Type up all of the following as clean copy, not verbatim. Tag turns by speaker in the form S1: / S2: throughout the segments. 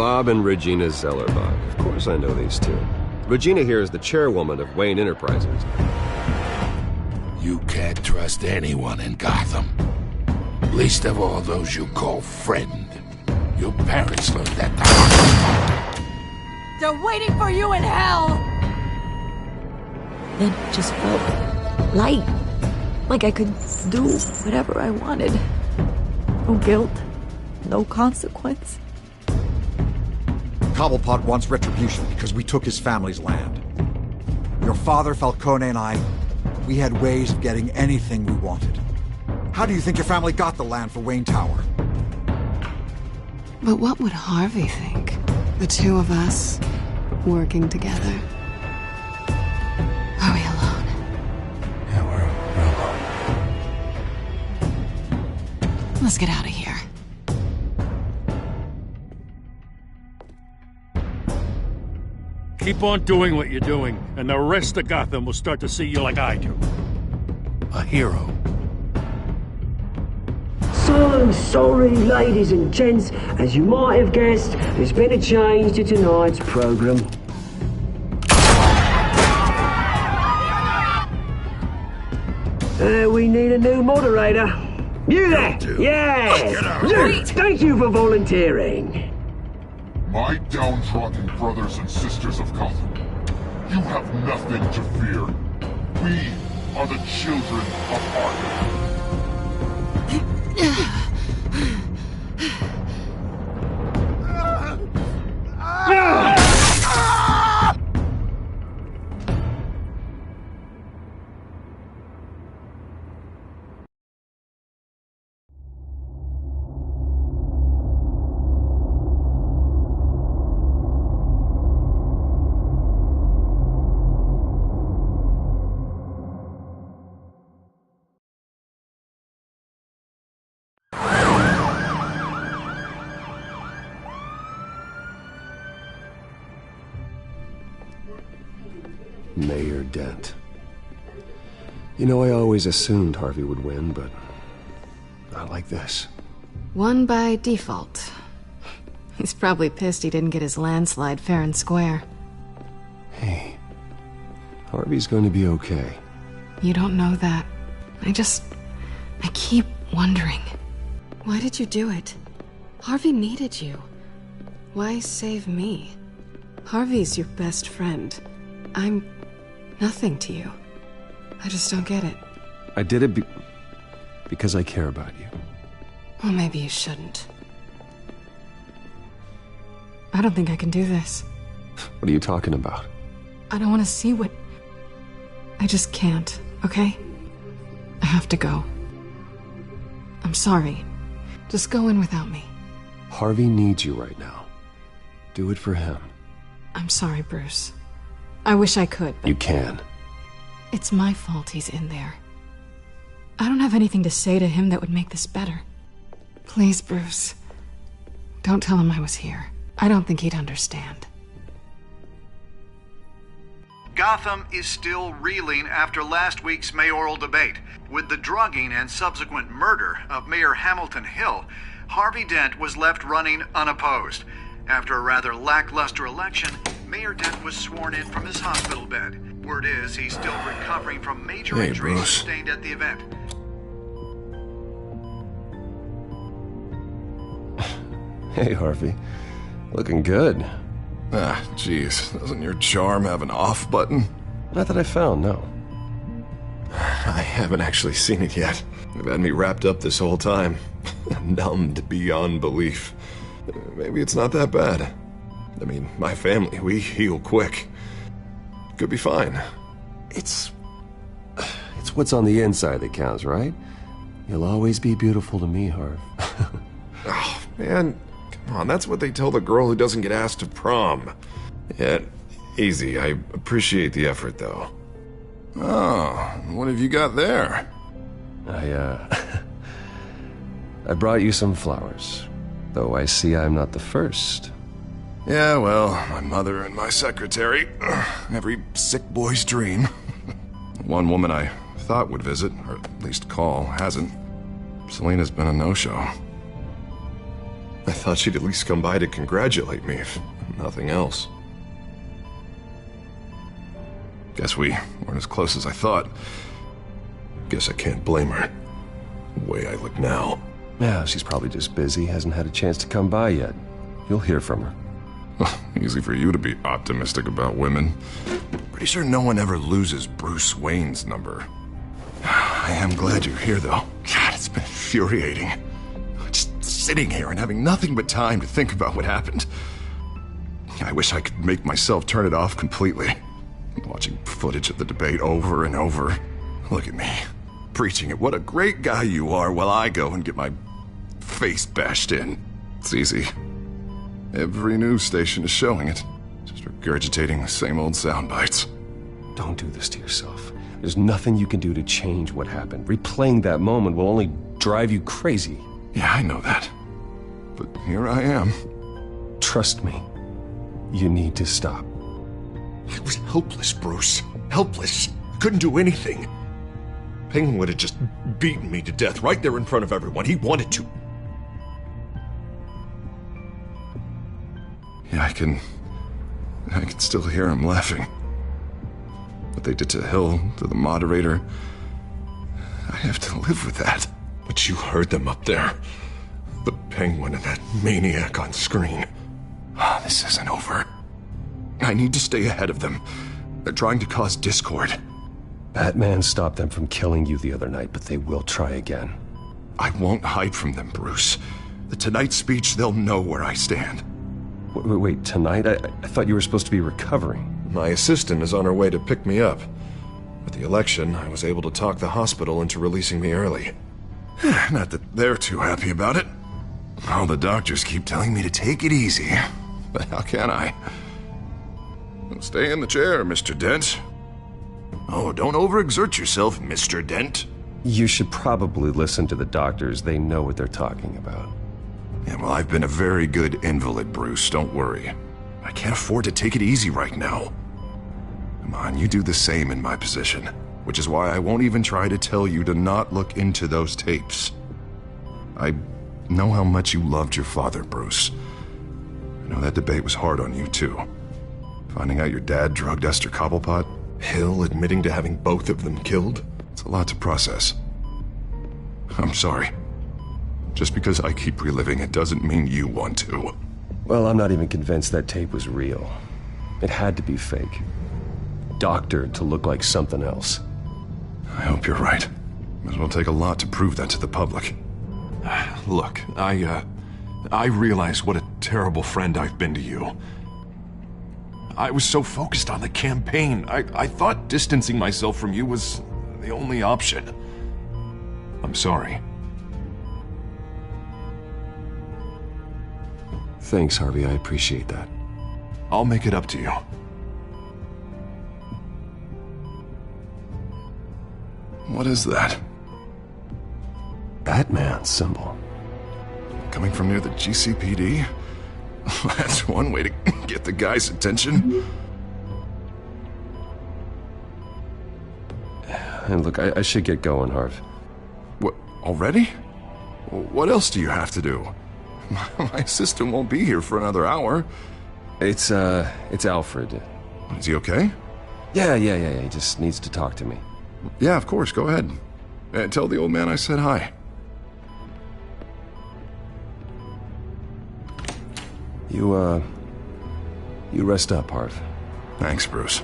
S1: Bob and Regina Zellerbach. Of course I know these two. Regina here is the chairwoman of Wayne Enterprises.
S2: You can't trust anyone in Gotham. Least of all those you call friend. Your parents learned that the hard way.
S3: They're waiting for you in hell!
S4: Then it just felt light. Like I could do whatever I wanted. No guilt, no consequence.
S5: Cobblepot wants retribution because we took his family's land. Your father, Falcone, and I, we had ways of getting anything we wanted. How do you think your family got the land for Wayne Tower?
S6: But what would Harvey think? The two of us, working together. Are we alone?
S2: Yeah, we're alone.
S6: Let's get out of here.
S7: Keep on doing what you're doing, and the rest of Gotham will start to see you like I do.
S2: A hero.
S8: So sorry, ladies and gents. As you might have guessed, there's been a change to tonight's program. We need a new moderator. You there? Yeah! Luke, thank you for volunteering.
S9: My downtrodden brothers and sisters of Gotham, you have nothing to fear. We are the children of Arkham.
S1: Mayor Dent. You know, I always assumed Harvey would win, but not like this.
S6: Won by default. He's probably pissed he didn't get his landslide fair and square.
S1: Hey, Harvey's going to be okay.
S6: You don't know that. I keep wondering. Why did you do it? Harvey needed you. Why save me? Harvey's your best friend. I'm nothing to you. I just don't get it.
S1: I did it because I care about you.
S6: Well, maybe you shouldn't. I don't think I can do this.
S1: What are you talking about?
S6: I don't want to see what... I just can't, okay? I have to go. I'm sorry. Just go in without me.
S1: Harvey needs you right now. Do it for him.
S6: I'm sorry, Bruce. I wish I could, but...
S1: You can.
S6: It's my fault he's in there. I don't have anything to say to him that would make this better. Please, Bruce. Don't tell him I was here. I don't think he'd understand.
S10: Gotham is still reeling after last week's mayoral debate. With the drugging and subsequent murder of Mayor Hamilton Hill, Harvey Dent was left running unopposed. After a rather lackluster election, Mayor Dent was sworn in from his hospital bed. Word is he's still recovering from major injuries sustained at the event.
S1: Hey, Harvey. Looking good.
S11: Ah, jeez. Doesn't your charm have an off button?
S1: Not that I found, no.
S11: I haven't actually seen it yet. They've had me wrapped up this whole time. Numbed beyond belief. Maybe it's not that bad. I mean, my family, we heal quick. Could be fine.
S1: It's what's on the inside that counts, right? You'll always be beautiful to me, Harv.
S11: Oh, man. Come on, that's what they tell the girl who doesn't get asked to prom. Yeah, easy. I appreciate the effort, though. Oh, what have you got there?
S1: I brought you some flowers. Though I see I'm not the first.
S11: Yeah, well, my mother and my secretary. Every sick boy's dream. One woman I thought would visit, or at least call, hasn't. Selena's been a no-show. I thought she'd at least come by to congratulate me, if nothing else. Guess we weren't as close as I thought. Guess I can't blame her. The way I look now.
S1: Yeah, she's probably just busy, hasn't had a chance to come by yet. You'll hear from her.
S11: Easy for you to be optimistic about women. Pretty sure no one ever loses Bruce Wayne's number. I am glad you're here, though. God, it's been infuriating. Just sitting here and having nothing but time to think about what happened. I wish I could make myself turn it off completely. Watching footage of the debate over and over. Look at me, preaching at what a great guy you are while I go and get my face bashed in. It's easy. Every news station is showing it. Just regurgitating the same old sound bites.
S1: Don't do this to yourself. There's nothing you can do to change what happened. Replaying that moment will only drive you crazy.
S11: Yeah, I know that. But here I am.
S1: Trust me. You need to stop.
S11: I was helpless, Bruce. Helpless. Couldn't do anything. Penguin would have just beaten me to death right there in front of everyone. He wanted to. Yeah, I can still hear him laughing. What they did to Hill, to the moderator, I have to live with that. But you heard them up there. The Penguin and that maniac on screen. This isn't over. I need to stay ahead of them. They're trying to cause discord.
S1: Batman stopped them from killing you the other night, but they will try again.
S11: I won't hide from them, Bruce. The Tonight speech, they'll know where I stand.
S1: Wait, tonight? I thought you were supposed to be recovering.
S11: My assistant is on her way to pick me up. With the election, I was able to talk the hospital into releasing me early. Not that they're too happy about it. All the doctors keep telling me to take it easy. But how can I? Stay in the chair, Mr. Dent. Oh, don't overexert yourself, Mr. Dent.
S1: You should probably listen to the doctors. They know what they're talking about.
S11: Yeah, well, I've been a very good invalid, Bruce. Don't worry. I can't afford to take it easy right now. Come on, you do the same in my position. Which is why I won't even try to tell you to not look into those tapes. I know how much you loved your father, Bruce. I know that debate was hard on you, too. Finding out your dad drugged Esther Cobblepot, Hill admitting to having both of them killed, it's a lot to process. I'm sorry. Just because I keep reliving it doesn't mean you want to.
S1: Well, I'm not even convinced that tape was real. It had to be fake. Doctored to look like something else.
S11: I hope you're right. It will take a lot to prove that to the public. Look, I realize what a terrible friend I've been to you. I was so focused on the campaign. I thought distancing myself from you was the only option. I'm sorry.
S1: Thanks, Harvey. I appreciate that.
S11: I'll make it up to you. What is that?
S1: Batman symbol.
S11: Coming from near the GCPD? That's one way to get the guy's attention.
S1: And look, I should get going, Harv.
S11: What, already? What else do you have to do? My assistant won't be here for another hour.
S1: It's Alfred.
S11: Is he okay?
S1: Yeah. He just needs to talk to me.
S11: Yeah, of course, go ahead. Tell the old man I said hi.
S1: You rest up, Harv.
S11: Thanks, Bruce.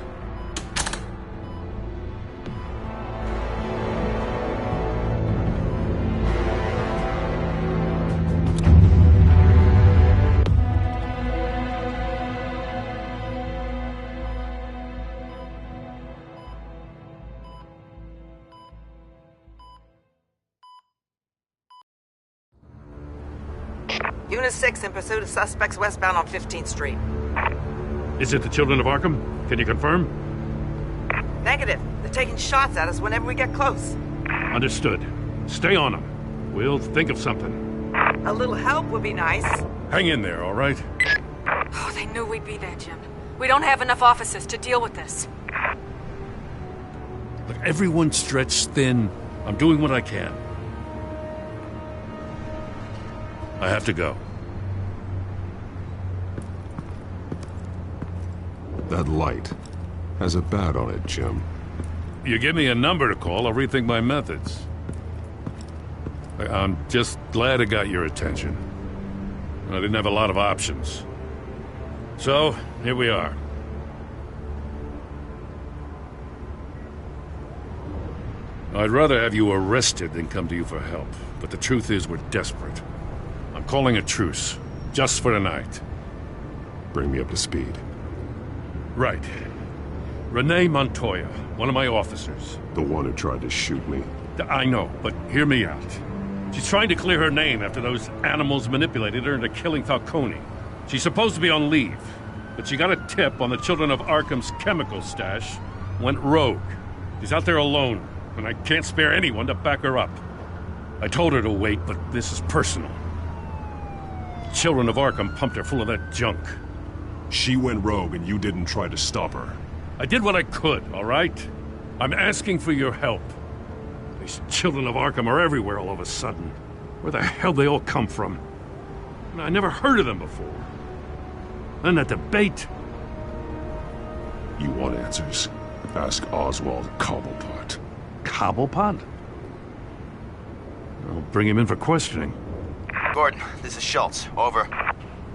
S12: Unit 6 in pursuit of suspects westbound on 15th Street.
S7: Is it the Children of Arkham? Can you confirm?
S12: Negative. They're taking shots at us whenever we get close.
S7: Understood. Stay on them. We'll think of something.
S12: A little help would be nice.
S7: Hang in there, all right?
S3: Oh, they knew we'd be there, Jim. We don't have enough officers to deal with this.
S7: Look, everyone's stretched thin. I'm doing what I can. I have to go.
S13: That light has a bat on it, Jim.
S7: You give me a number to call, I'll rethink my methods. I'm just glad it got your attention. I didn't have a lot of options. So, here we are. I'd rather have you arrested than come to you for help, but the truth is we're desperate. I'm calling a truce, just for tonight.
S13: Bring me up to speed.
S7: Right. Renee Montoya, one of my officers.
S13: The one who tried to shoot me.
S7: I know, but hear me out. She's trying to clear her name after those animals manipulated her into killing Falcone. She's supposed to be on leave, but she got a tip on the Children of Arkham's chemical stash, went rogue. She's out there alone, and I can't spare anyone to back her up. I told her to wait, but this is personal. The Children of Arkham pumped her full of that junk.
S13: She went rogue and you didn't try to stop her.
S7: I did what I could, all right? I'm asking for your help. These Children of Arkham are everywhere all of a sudden. Where the hell they all come from? I never heard of them before. And that debate.
S13: You want answers? Ask Oswald Cobblepot.
S7: Cobblepot? I'll bring him in for questioning.
S14: Gordon, this is Schultz. Over.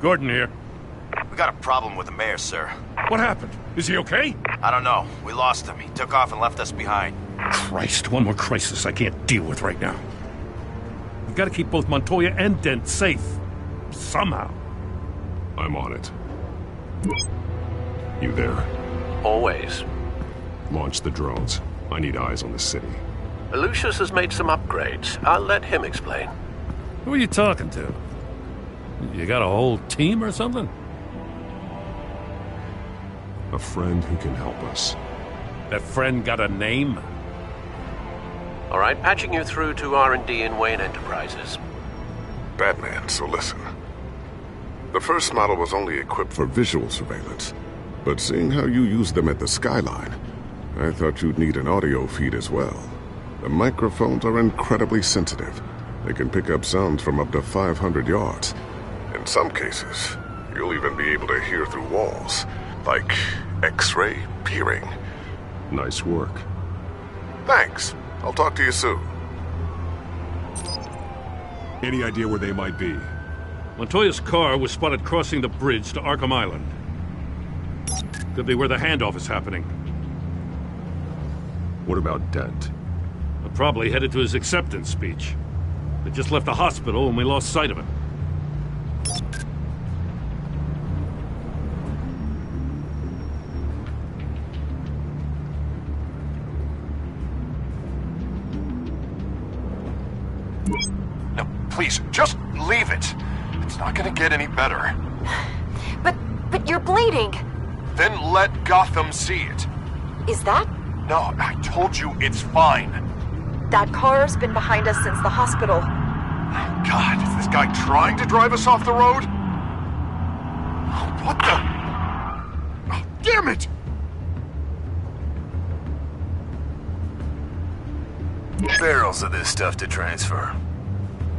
S7: Gordon here.
S14: We got a problem with the mayor, sir.
S7: What happened? Is he okay?
S14: I don't know. We lost him. He took off and left us behind.
S7: Christ, one more crisis I can't deal with right now. We've got to keep both Montoya and Dent safe. Somehow.
S13: I'm on it. You there?
S15: Always.
S13: Launch the drones. I need eyes on the city.
S15: Lucius has made some upgrades. I'll let him explain.
S7: Who are you talking to? You got a whole team or something?
S13: A friend who can help us.
S7: That friend got a name?
S15: All right, patching you through to R&D in Wayne Enterprises.
S16: Batman, so listen. The first model was only equipped for visual surveillance, but seeing how you use them at the Skyline, I thought you'd need an audio feed as well. The microphones are incredibly sensitive. They can pick up sounds from up to 500 yards. In some cases, you'll even be able to hear through walls, like X-ray peering.
S13: Nice work.
S16: Thanks. I'll talk to you soon.
S13: Any idea where they might be?
S7: Montoya's car was spotted crossing the bridge to Arkham Island. Could be where the handoff is happening.
S13: What about Dent?
S7: Probably headed to his acceptance speech. They just left the hospital and we lost sight of him.
S17: No, please, just leave it. It's not gonna get any better.
S18: But you're bleeding.
S17: Then let Gotham see it.
S18: Is that?
S17: No, I told you it's fine.
S18: That car's been behind us since the hospital.
S17: God, is this guy trying to drive us off the road? What the? Oh, damn it!
S19: Barrels of this stuff to transfer.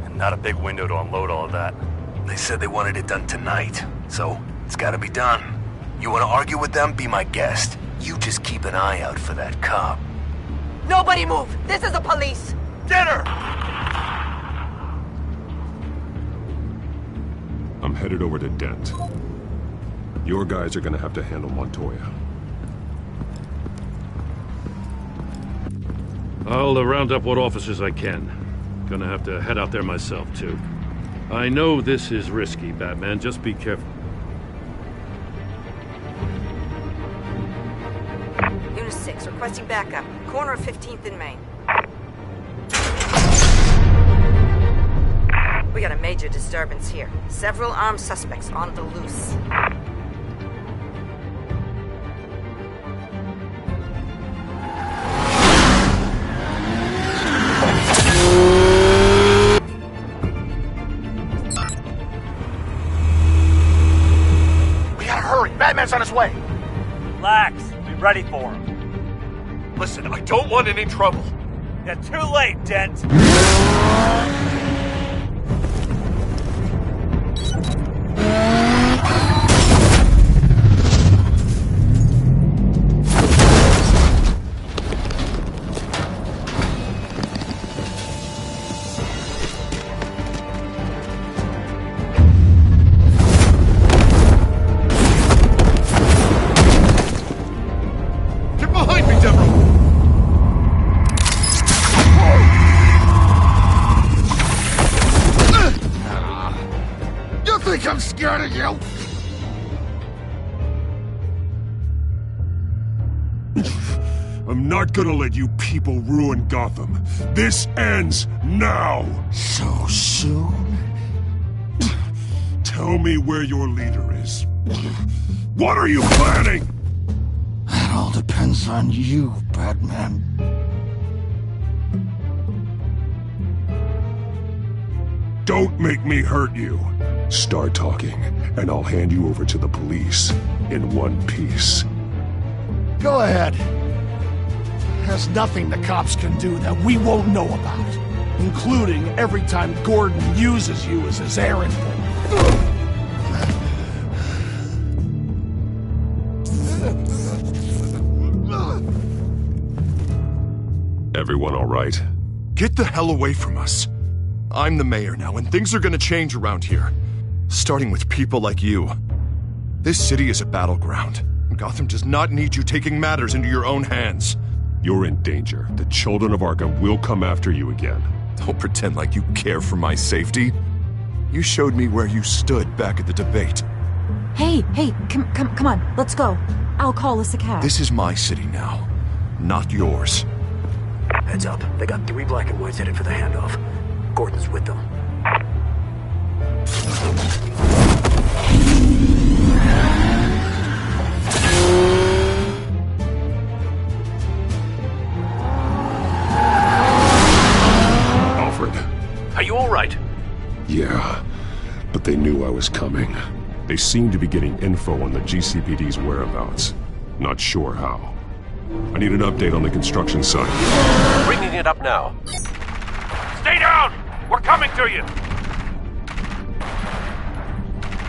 S19: And not a big window to unload all of that. They said they wanted it done tonight, so it's gotta be done. You wanna argue with them? Be my guest. You just keep an eye out for that cop.
S18: Nobody move! This is the police!
S17: Get her!
S13: I'm headed over to Dent. Your guys are gonna have to handle Montoya.
S7: I'll round up what officers I can. Gonna have to head out there myself, too. I know this is risky, Batman. Just be careful.
S12: Unit 6, requesting backup. Corner of 15th and Main. We got a major disturbance here. Several armed suspects on the loose.
S17: We gotta hurry. Batman's on his way.
S20: Relax. Be ready for him.
S17: Listen, I don't want any trouble.
S20: You're too late, Dent.
S13: I'm not gonna let you people ruin Gotham. This ends now!
S2: So soon?
S13: Tell me where your leader is. What are you planning?
S2: That all depends on you, Batman.
S13: Don't make me hurt you. Start talking, and I'll hand you over to the police in one piece.
S2: Go ahead. There's nothing the cops can do that we won't know about, including every time Gordon uses you as his errand boy.
S13: Everyone all right?
S21: Get the hell away from us. I'm the mayor now, and things are gonna change around here. Starting with people like you. This city is a battleground. Gotham does not need you taking matters into your own hands.
S13: You're in danger. The children of Arkham will come after you again.
S21: Don't pretend like you care for my safety. You showed me where you stood back at the debate.
S4: Hey, come on, let's go. I'll call us a cab.
S21: This is my city now, not yours.
S8: Heads up, they got 3 black and whites headed for the handoff. Gordon's with them.
S13: Alfred.
S15: Are you all right?
S13: Yeah, but they knew I was coming. They seem to be getting info on the GCPD's whereabouts. Not sure how. I need an update on the construction site.
S15: Bringing it up now.
S7: Stay down! We're coming to you!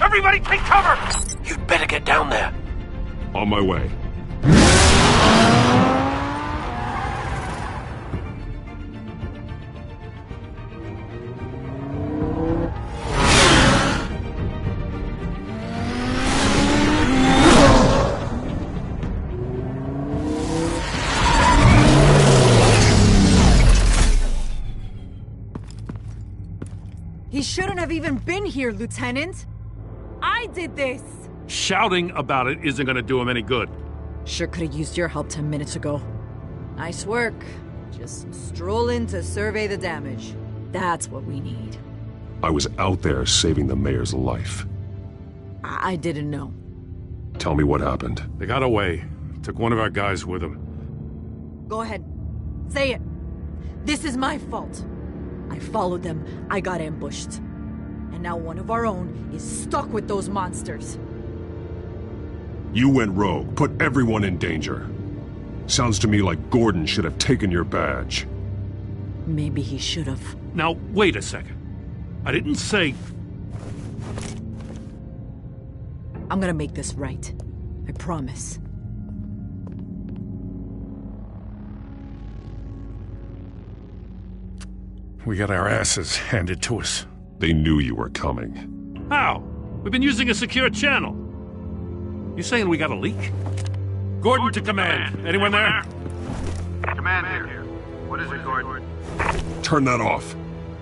S7: Everybody take cover!
S15: You'd better get down there.
S13: On my way.
S22: He shouldn't have even been here, Lieutenant. I did this.
S7: Shouting about it isn't gonna do him any good.
S22: Sure could have used your help 10 minutes ago. Nice work. Just stroll in to survey the damage. That's what we need.
S13: I was out there saving the mayor's life.
S22: I didn't know.
S13: Tell me what happened.
S7: They got away. Took one of our guys with them.
S22: Go ahead. Say it. This is my fault. I followed them, I got ambushed. And now one of our own is stuck with those monsters.
S13: You went rogue, put everyone in danger. Sounds to me like Gordon should have taken your badge.
S22: Maybe he should have.
S7: Now, wait a second. I didn't say...
S22: I'm gonna make this right. I promise.
S7: We got our asses handed to us.
S13: They knew you were coming.
S7: How? We've been using a secure channel. You saying we got a leak? Gordon to command. Anyone there?
S10: Command here. What is it, Gordon?
S13: Turn that off.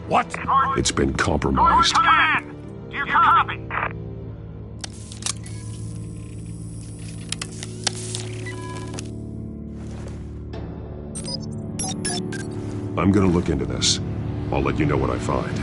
S7: What?
S13: It's been compromised.
S10: Command! Do you copy?
S13: I'm gonna look into this. I'll let you know what I find.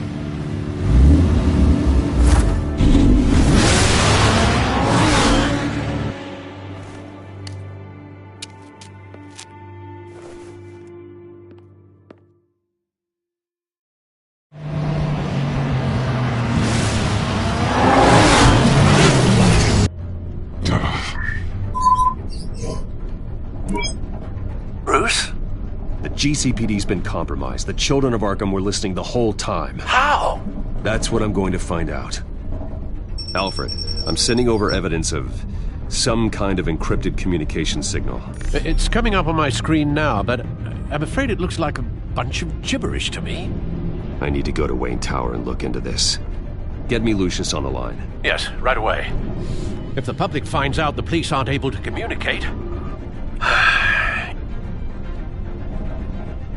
S15: Bruce?
S1: The GCPD's been compromised. The children of Arkham were listening the whole time.
S15: How?
S1: That's what I'm going to find out. Alfred, I'm sending over evidence of some kind of encrypted communication signal.
S15: It's coming up on my screen now, but I'm afraid it looks like a bunch of gibberish to me.
S1: I need to go to Wayne Tower and look into this. Get me Lucius on the line.
S15: Yes, right away. If the public finds out the police aren't able to communicate...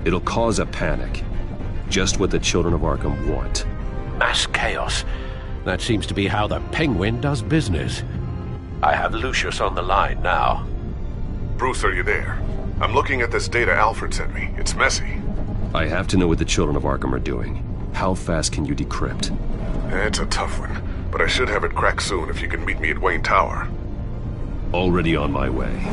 S1: It'll cause a panic. Just what the children of Arkham want.
S15: Mass chaos. That seems to be how the Penguin does business. I have Lucius on the line now.
S16: Bruce, are you there? I'm looking at this data Alfred sent me. It's messy.
S1: I have to know what the children of Arkham are doing. How fast can you decrypt?
S16: It's a tough one, but I should have it cracked soon if you can meet me at Wayne Tower.
S1: Already on my way.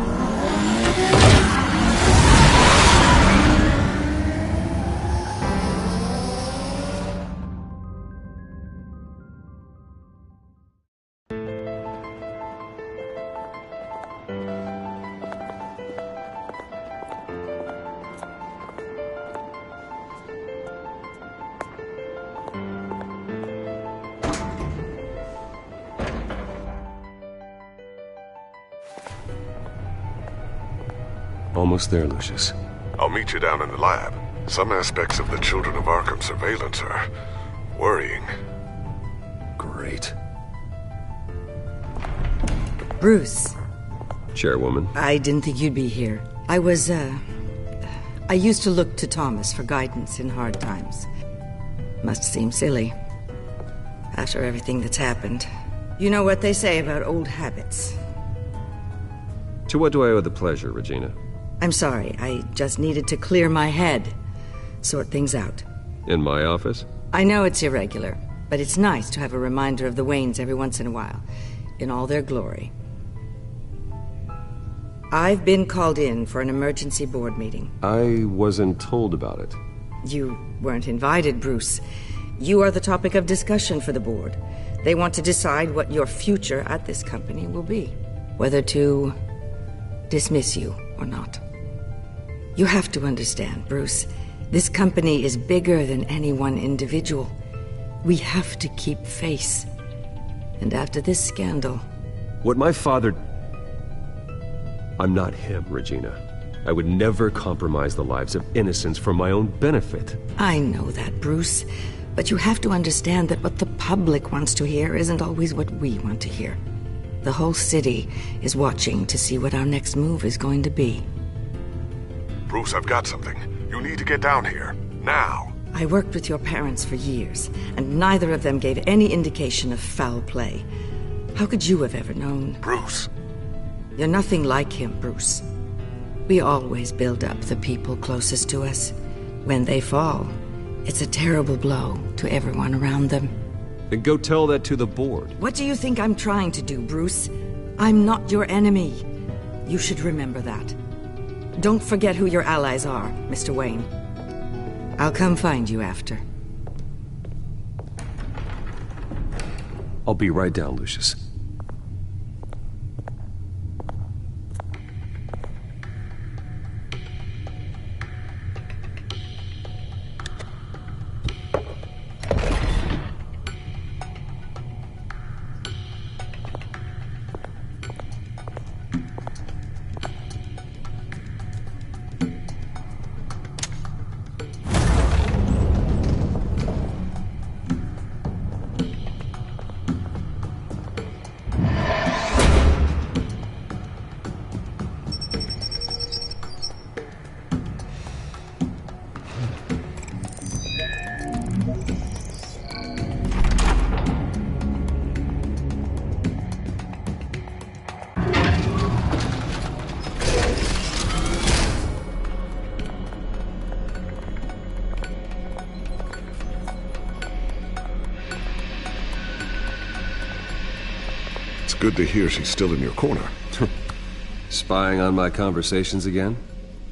S1: Almost there, Lucius.
S16: I'll meet you down in the lab. Some aspects of the Children of Arkham surveillance are worrying.
S1: Great.
S5: Bruce.
S1: Chairwoman.
S5: I didn't think you'd be here. I used to look to Thomas for guidance in hard times. Must seem silly. After everything that's happened. You know what they say about old habits.
S1: To what do I owe the pleasure, Regina?
S5: I'm sorry, I just needed to clear my head. Sort things out.
S1: In my office?
S5: I know it's irregular, but it's nice to have a reminder of the Waynes every once in a while, in all their glory. I've been called in for an emergency board meeting.
S1: I wasn't told about it.
S5: You weren't invited, Bruce. You are the topic of discussion for the board. They want to decide what your future at this company will be. Whether to dismiss you or not. You have to understand, Bruce. This company is bigger than any one individual. We have to keep face. And after this scandal...
S1: What my father... I'm not him, Regina. I would never compromise the lives of innocents for my own benefit.
S5: I know that, Bruce. But you have to understand that what the public wants to hear isn't always what we want to hear. The whole city is watching to see what our next move is going to be.
S16: Bruce, I've got something. You need to get down here. Now.
S5: I worked with your parents for years, and neither of them gave any indication of foul play. How could you have ever known?
S16: Bruce.
S5: You're nothing like him, Bruce. We always build up the people closest to us. When they fall, it's a terrible blow to everyone around them.
S1: Then go tell that to the board.
S5: What do you think I'm trying to do, Bruce? I'm not your enemy. You should remember that. Don't forget who your allies are, Mr. Wayne. I'll come find you after.
S1: I'll be right down, Lucius.
S16: Good to hear she's still in your corner.
S1: Spying on my conversations again?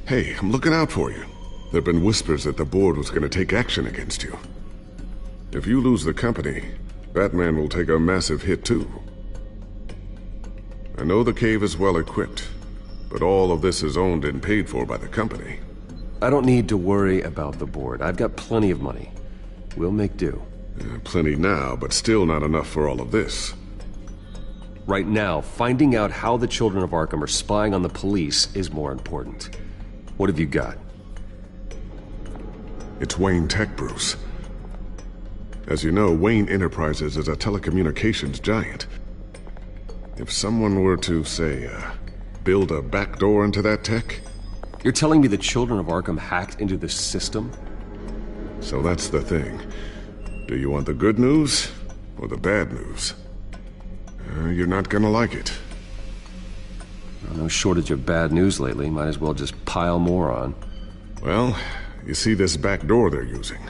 S16: Hey, I'm looking out for you. There've been whispers that the board was going to take action against you. If you lose the company, Batman will take a massive hit too. I know the cave is well equipped, but all of this is owned and paid for by the company.
S1: I don't need to worry about the board. I've got plenty of money. We'll make do.
S16: Plenty now, but still not enough for all of this.
S1: Right now, finding out how the Children of Arkham are spying on the police is more important. What have you got?
S16: It's Wayne Tech, Bruce. As you know, Wayne Enterprises is a telecommunications giant. If someone were to, say, build a backdoor into that tech...
S1: You're telling me the Children of Arkham hacked into the system?
S16: So that's the thing. Do you want the good news or the bad news? You're not gonna like it.
S1: No shortage of bad news lately. Might as well just pile more on.
S16: Well, you see this back door they're using?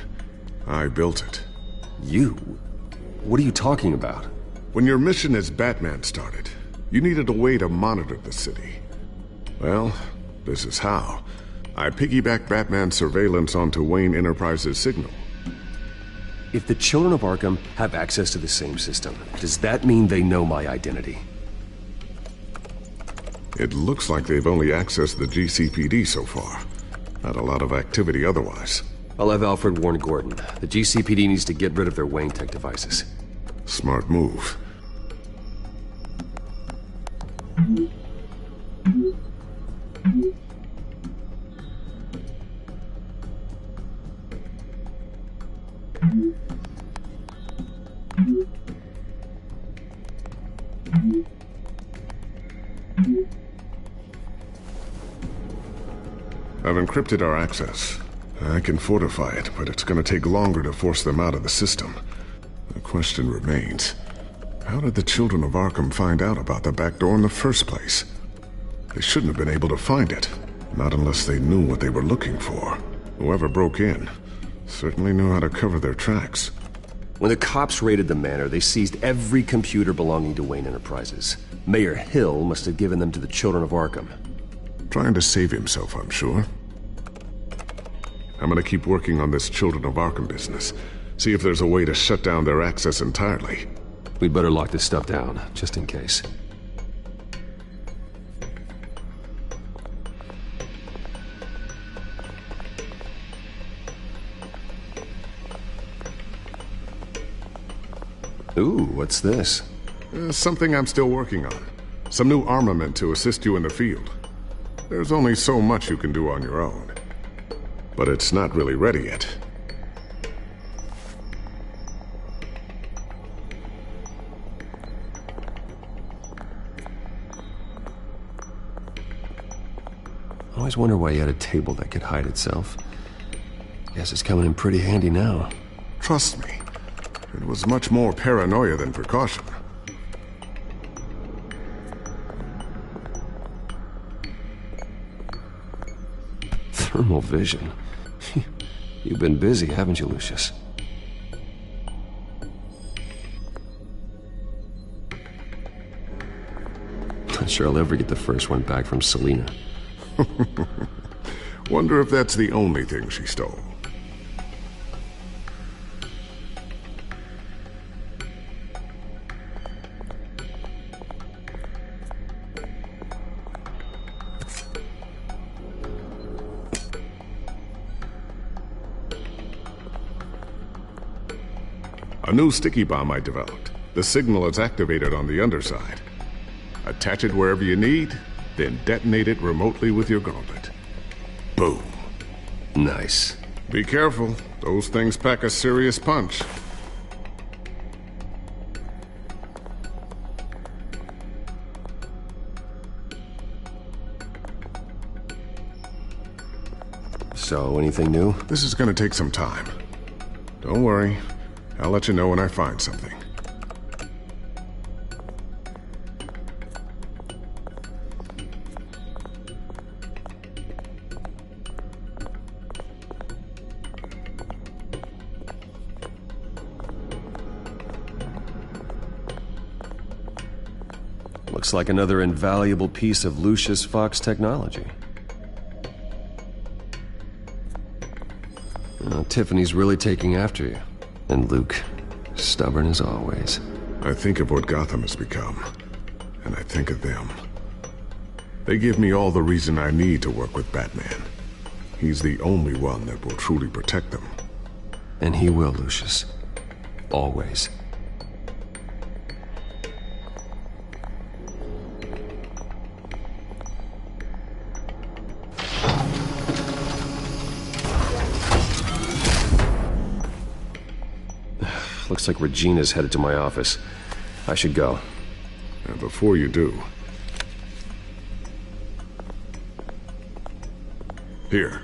S16: I built it.
S1: You? What are you talking about?
S16: When your mission as Batman started, you needed a way to monitor the city. Well, this is how. I piggybacked Batman's surveillance onto Wayne Enterprises' signal.
S1: If the children of Arkham have access to the same system, does that mean they know my identity?
S16: It looks like they've only accessed the GCPD so far. Not a lot of activity otherwise.
S1: I'll have Alfred warn Gordon. The GCPD needs to get rid of their Wayne Tech devices.
S16: Smart move. I've encrypted our access. I can fortify it, but it's gonna take longer to force them out of the system. The question remains, how did the children of Arkham find out about the back door in the first place? They shouldn't have been able to find it, not unless they knew what they were looking for. Whoever broke in certainly knew how to cover their tracks.
S1: When the cops raided the manor, they seized every computer belonging to Wayne Enterprises. Mayor Hill must have given them to the children of Arkham.
S16: Trying to save himself, I'm sure. I'm gonna keep working on this Children of Arkham business. See if there's a way to shut down their access entirely.
S1: We'd better lock this stuff down, just in case. Ooh, what's this?
S16: Something I'm still working on. Some new armament to assist you in the field. There's only so much you can do on your own. But it's not really ready yet.
S1: I always wonder why you had a table that could hide itself. Guess it's coming in pretty handy now.
S16: Trust me, it was much more paranoia than precaution.
S1: Thermal vision. You've been busy, haven't you, Lucius? Not sure I'll ever get the first one back from Selina.
S16: Wonder if that's the only thing she stole. A new sticky bomb I developed. The signal is activated on the underside. Attach it wherever you need, then detonate it remotely with your gauntlet. Boom.
S1: Nice.
S16: Be careful. Those things pack a serious punch.
S1: So, anything new?
S16: This is gonna take some time. Don't worry. I'll let you know when I find something.
S1: Looks like another invaluable piece of Lucius Fox technology. Tiffany's really taking after you. And Luke, stubborn as always.
S16: I think of what Gotham has become, and I think of them. They give me all the reason I need to work with Batman. He's the only one that will truly protect them.
S1: And he will, Lucius. Always. Looks like Regina's headed to my office. I should go.
S16: And before you do... Here.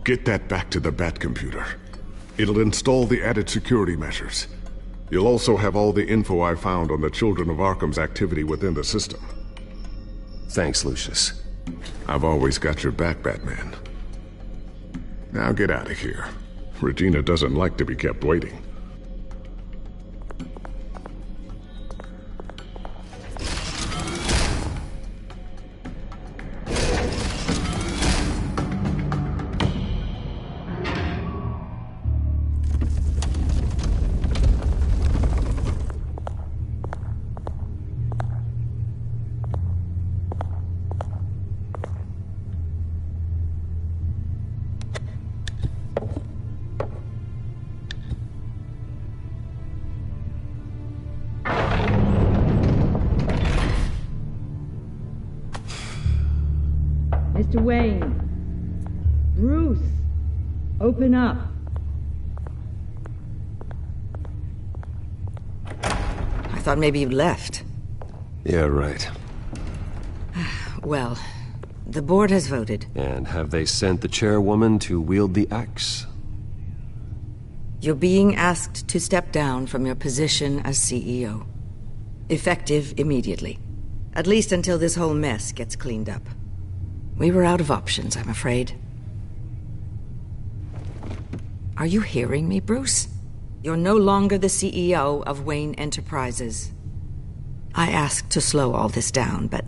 S16: Get that back to the Bat computer. It'll install the added security measures. You'll also have all the info I found on the Children of Arkham's activity within the system.
S1: Thanks, Lucius.
S16: I've always got your back, Batman. Now get out of here. Regina doesn't like to be kept waiting.
S5: Mr. Wayne. Bruce. Open up. I thought maybe you'd left.
S1: Yeah, right.
S5: Well, the board has voted.
S1: And have they sent the chairwoman to wield the axe?
S5: You're being asked to step down from your position as CEO. Effective immediately. At least until this whole mess gets cleaned up. We were out of options, I'm afraid. Are you hearing me, Bruce? You're no longer the CEO of Wayne Enterprises. I asked to slow all this down, but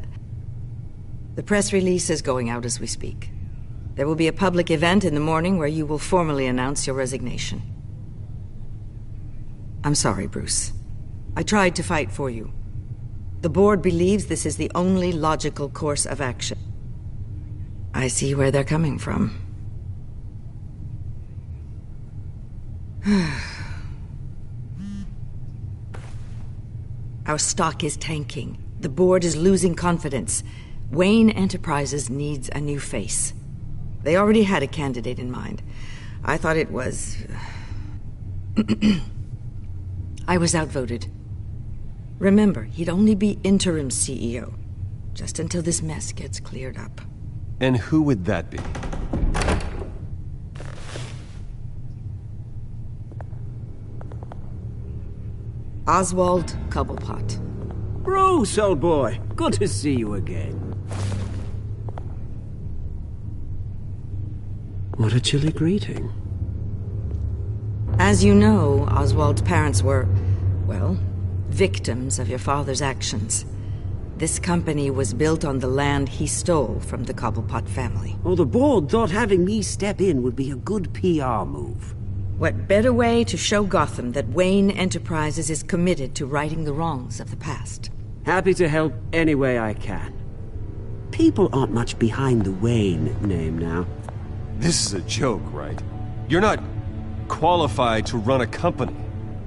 S5: the press release is going out as we speak. There will be a public event in the morning where you will formally announce your resignation. I'm sorry, Bruce. I tried to fight for you. The board believes this is the only logical course of action. I see where they're coming from. Our stock is tanking. The board is losing confidence. Wayne Enterprises needs a new face. They already had a candidate in mind. I thought it was... I was outvoted. Remember, he'd only be interim CEO, just until this mess gets cleared up.
S1: And who would that be?
S5: Oswald Cobblepot.
S6: Bruce, old boy. Good to see you again. What a chilly greeting.
S5: As you know, Oswald's parents were, well, victims of your father's actions. This company was built on the land he stole from the Cobblepot family.
S6: Oh, the board thought having me step in would be a good PR move.
S5: What better way to show Gotham that Wayne Enterprises is committed to righting the wrongs of the past?
S6: Happy to help any way I can. People aren't much behind the Wayne name now.
S1: This is a joke, right? You're not qualified to run a company.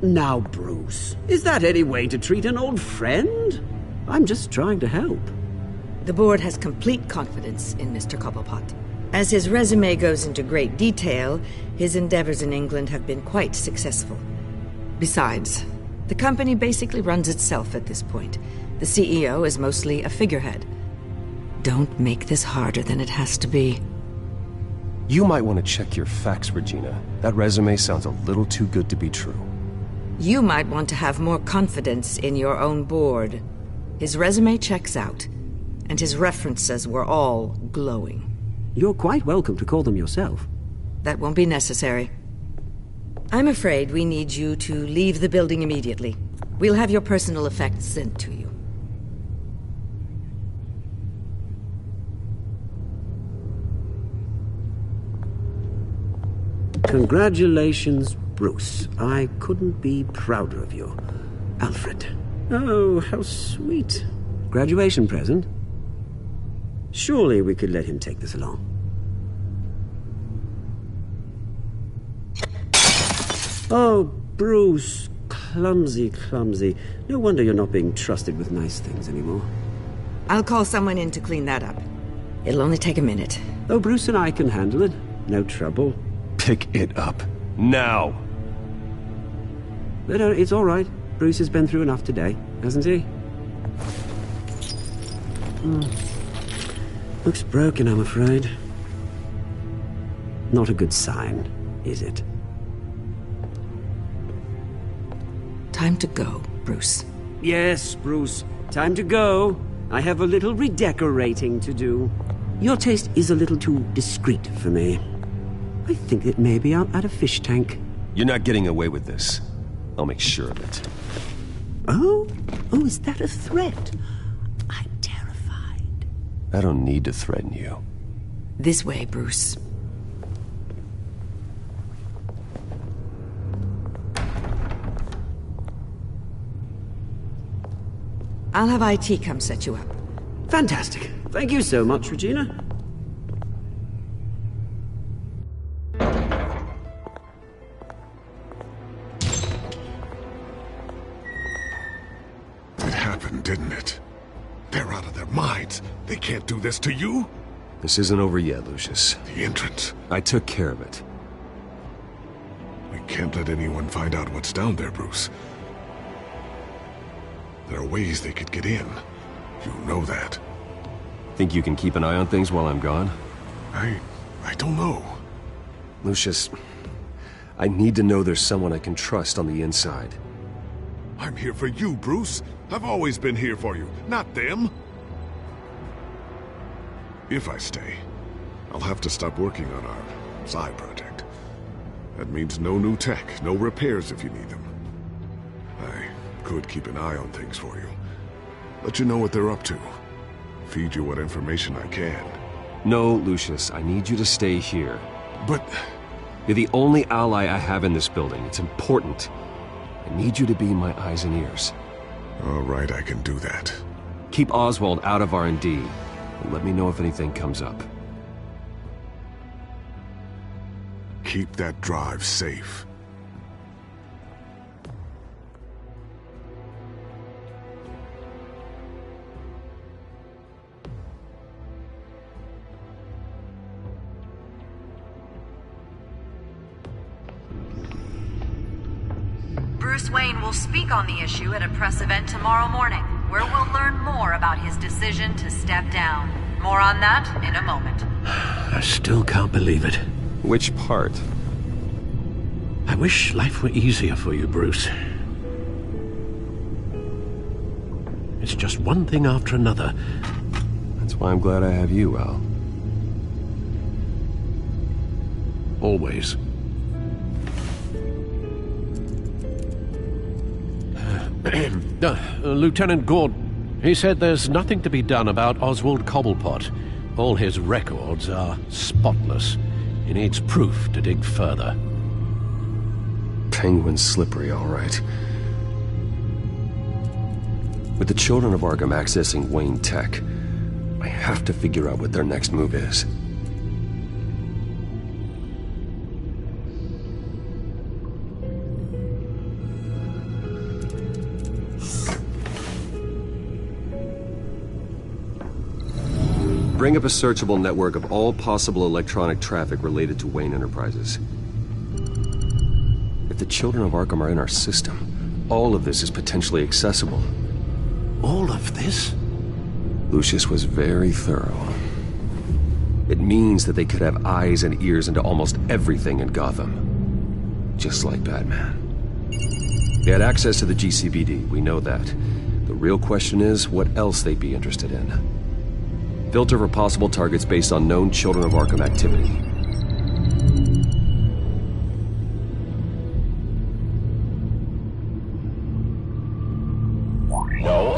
S6: Now, Bruce, is that any way to treat an old friend? I'm just trying to help.
S5: The board has complete confidence in Mr. Cobblepot. As his resume goes into great detail, his endeavors in England have been quite successful. Besides, the company basically runs itself at this point. The CEO is mostly a figurehead. Don't make this harder than it has to be.
S1: You might want to check your facts, Regina. That resume sounds a little too good to be true.
S5: You might want to have more confidence in your own board. His resume checks out, and his references were all glowing.
S6: You're quite welcome to call them yourself.
S5: That won't be necessary. I'm afraid we need you to leave the building immediately. We'll have your personal effects sent to you.
S6: Congratulations, Bruce. I couldn't be prouder of you. Alfred. Oh, how sweet. Graduation present? Surely we could let him take this along. Oh, Bruce. Clumsy, clumsy. No wonder you're not being trusted with nice things anymore.
S5: I'll call someone in to clean that up. It'll only take a minute.
S6: Oh, Bruce and I can handle it. No trouble.
S1: Pick it up. Now!
S6: But it's all right. Bruce has been through enough today, hasn't he? Looks broken, I'm afraid. Not a good sign, is it?
S5: Time to go, Bruce.
S6: Yes, Bruce. Time to go. I have a little redecorating to do. Your taste is a little too discreet for me. I think it may be out at a fish tank.
S1: You're not getting away with this. I'll make sure of it.
S6: Oh? Oh, is that a threat? I'm terrified.
S1: I don't need to threaten you.
S5: This way, Bruce. I'll have IT come set you up.
S6: Fantastic. Thank you so much, Regina.
S16: It happened, didn't it? They're out of their minds. They can't do this to you?
S1: This isn't over yet, Lucius.
S16: The entrance.
S1: I took care of it.
S16: We can't let anyone find out what's down there, Bruce. There are ways they could get in. You know that.
S1: Think you can keep an eye on things while I'm gone?
S16: I don't know.
S1: Lucius, I need to know there's someone I can trust on the inside.
S16: I'm here for you, Bruce. I've always been here for you, not them. If I stay, I'll have to stop working on our side project. That means no new tech, no repairs if you need them. I could keep an eye on things for you. Let you know what they're up to. Feed you what information I can.
S1: No, Lucius, I need you to stay here.
S16: But...
S1: You're the only ally I have in this building. It's important. I need you to be my eyes and ears.
S16: All right, I can do that.
S1: Keep Oswald out of R&D, and let me know if anything comes up.
S16: Keep that drive safe.
S9: Bruce Wayne will speak on the issue at a press event tomorrow morning, where we'll learn more about his decision to step down. More on that in a moment.
S15: I still can't believe it.
S1: Which part?
S15: I wish life were easier for you, Bruce. It's just one thing after another.
S1: That's why I'm glad I have you, Al.
S15: Always. Lieutenant Gordon, he said there's nothing to be done about Oswald Cobblepot. All his records are spotless. He needs proof to dig further.
S1: Penguin's slippery, all right. With the children of Arkham accessing Wayne Tech, I have to figure out what their next move is. Bring up a searchable network of all possible electronic traffic related to Wayne Enterprises. If the children of Arkham are in our system, all of this is potentially accessible.
S15: All of this?
S1: Lucius was very thorough. It means that they could have eyes and ears into almost everything in Gotham. Just like Batman. They had access to the GCPD, we know that. The real question is what else they'd be interested in. Filter for possible targets based on known Children of Arkham activity.
S17: No,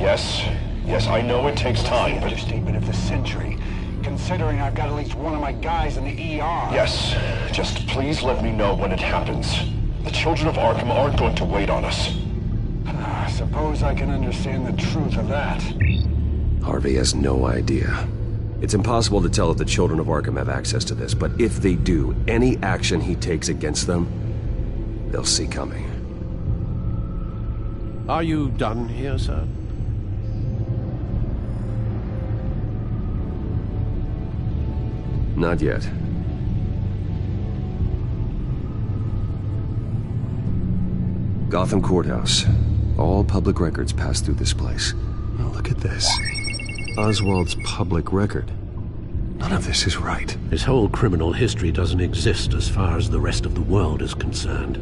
S17: Yes, I know it takes time, but...
S11: Understatement of the century, considering I've got at least one of my guys in the ER.
S17: Yes, just please let me know when it happens. The Children of Arkham aren't going to wait on us.
S11: I suppose I can understand the truth of that.
S1: Harvey has no idea. It's impossible to tell if the Children of Arkham have access to this, but if they do, any action he takes against them, they'll see coming.
S15: Are you done here, sir?
S1: Not yet. Gotham Courthouse. All public records pass through this place. Oh, look at this. Oswald's public record. None of this is right.
S15: His whole criminal history doesn't exist as far as the rest of the world is concerned.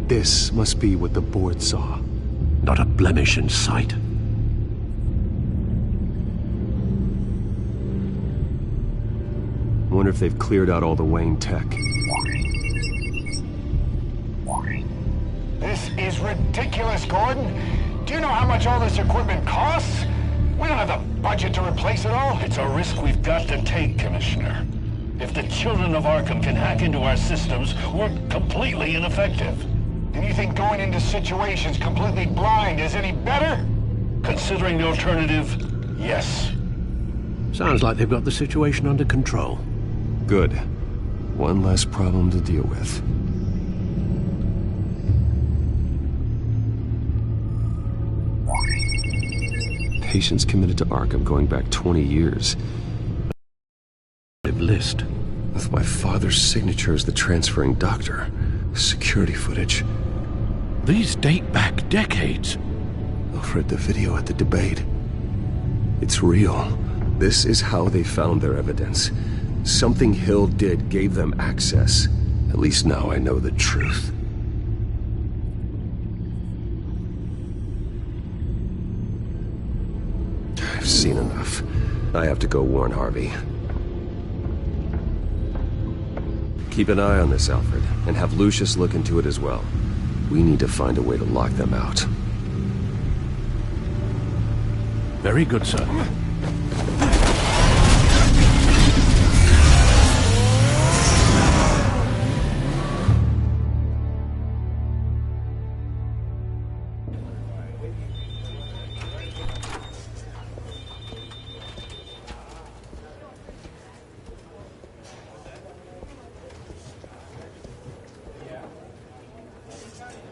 S1: This must be what the board saw.
S15: Not a blemish in sight.
S1: wonder if they've cleared out all the Wayne tech.
S11: This is ridiculous, Gordon. Do you know how much all this equipment costs? We don't have the budget to replace it all.
S2: It's a risk we've got to take, Commissioner. If the children of Arkham can hack into our systems, we're completely ineffective.
S11: And you think going into situations completely blind is any better?
S2: Considering the alternative, yes.
S15: Sounds like they've got the situation under control.
S1: Good. One less problem to deal with. Patients committed to Arkham going back 20 years.
S15: List.
S1: With my father's signature as the transferring doctor. Security footage.
S15: These date back decades.
S1: I've read the video at the debate. It's real. This is how they found their evidence. Something Hill did gave them access. At least now I know the truth. I've seen enough. I have to go warn Harvey. Keep an eye on this, Alfred, and have Lucius look into it as well. We need to find a way to lock them out.
S15: Very good, sir.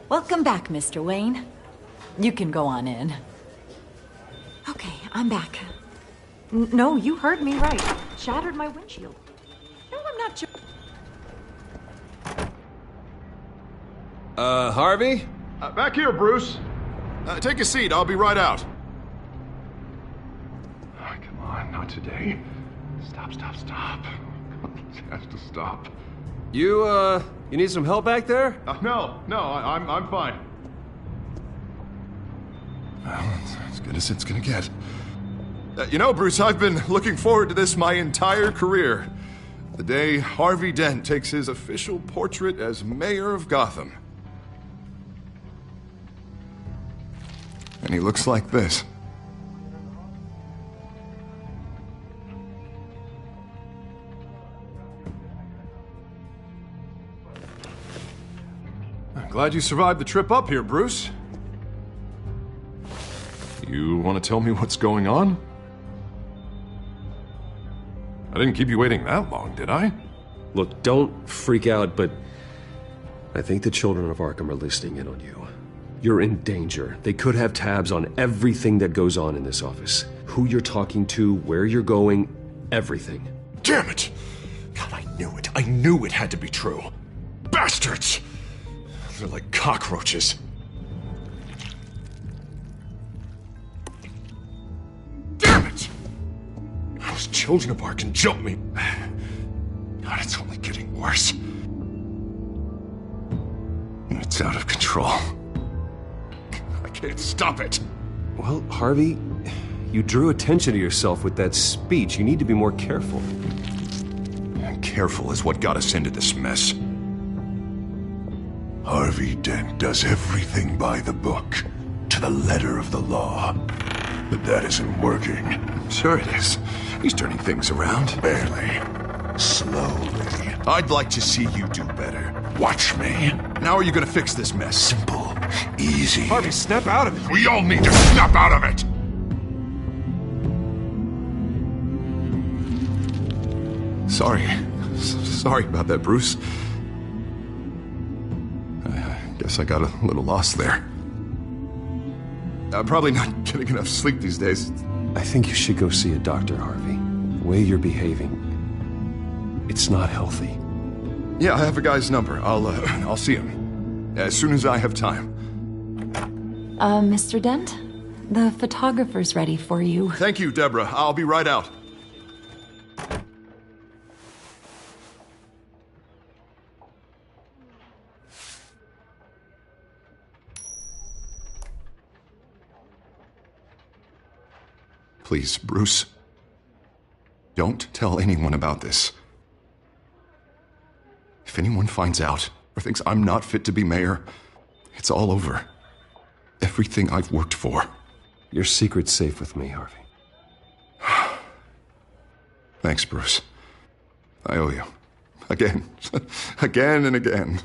S4: Welcome back, Mr. Wayne. You can go on in. Okay, I'm back. No, you heard me right. Shattered my windshield. No, I'm not sure.
S1: Harvey?
S21: Back here, Bruce. Take a seat. I'll be right out. Oh, come on, not today. Stop. It has to stop.
S1: You need some help back there?
S21: No, I'm fine. Well, it's as good as it's gonna get. You know, Bruce, I've been looking forward to this my entire career. The day Harvey Dent takes his official portrait as mayor of Gotham. And he looks like this. I'm glad you survived the trip up here, Bruce. You want to tell me what's going on? I didn't keep you waiting that long, did I?
S1: Look, don't freak out, but I think the children of Arkham are listening in on you. You're in danger. They could have tabs on everything that goes on in this office. Who you're talking to, where you're going, everything.
S21: Damn it! God, I knew it. I knew it had to be true. Bastards! They're like cockroaches. Damn it! Those children of Arkham jumped me. God, it's only getting worse. It's out of control. I can't stop it.
S1: Well, Harvey, you drew attention to yourself with that speech. You need to be more careful.
S21: Careful is what got us into this mess.
S2: Harvey Dent does everything by the book, to the letter of the law. But that isn't working.
S21: Sure it is. He's turning things around.
S2: Barely. Slowly.
S21: I'd like to see you do better.
S2: Watch me.
S21: Now are you gonna fix this mess?
S2: Simple. Easy.
S21: Harvey, snap out of it.
S2: We all need to snap out of it!
S21: Sorry about that, Bruce. I guess I got a little lost there. I'm probably not getting enough sleep these days.
S1: I think you should go see a doctor, Harvey. The way you're behaving, it's not healthy.
S21: Yeah, I have a guy's number. I'll see him as soon as I have time.
S4: Mr. Dent? The photographer's ready for you.
S21: Thank you, Deborah. I'll be right out. Please, Bruce. Don't tell anyone about this. If anyone finds out or thinks I'm not fit to be mayor, it's all over. Everything I've worked for.
S1: Your secret's safe with me, Harvey.
S21: Thanks, Bruce. I owe you. Again. Again and again.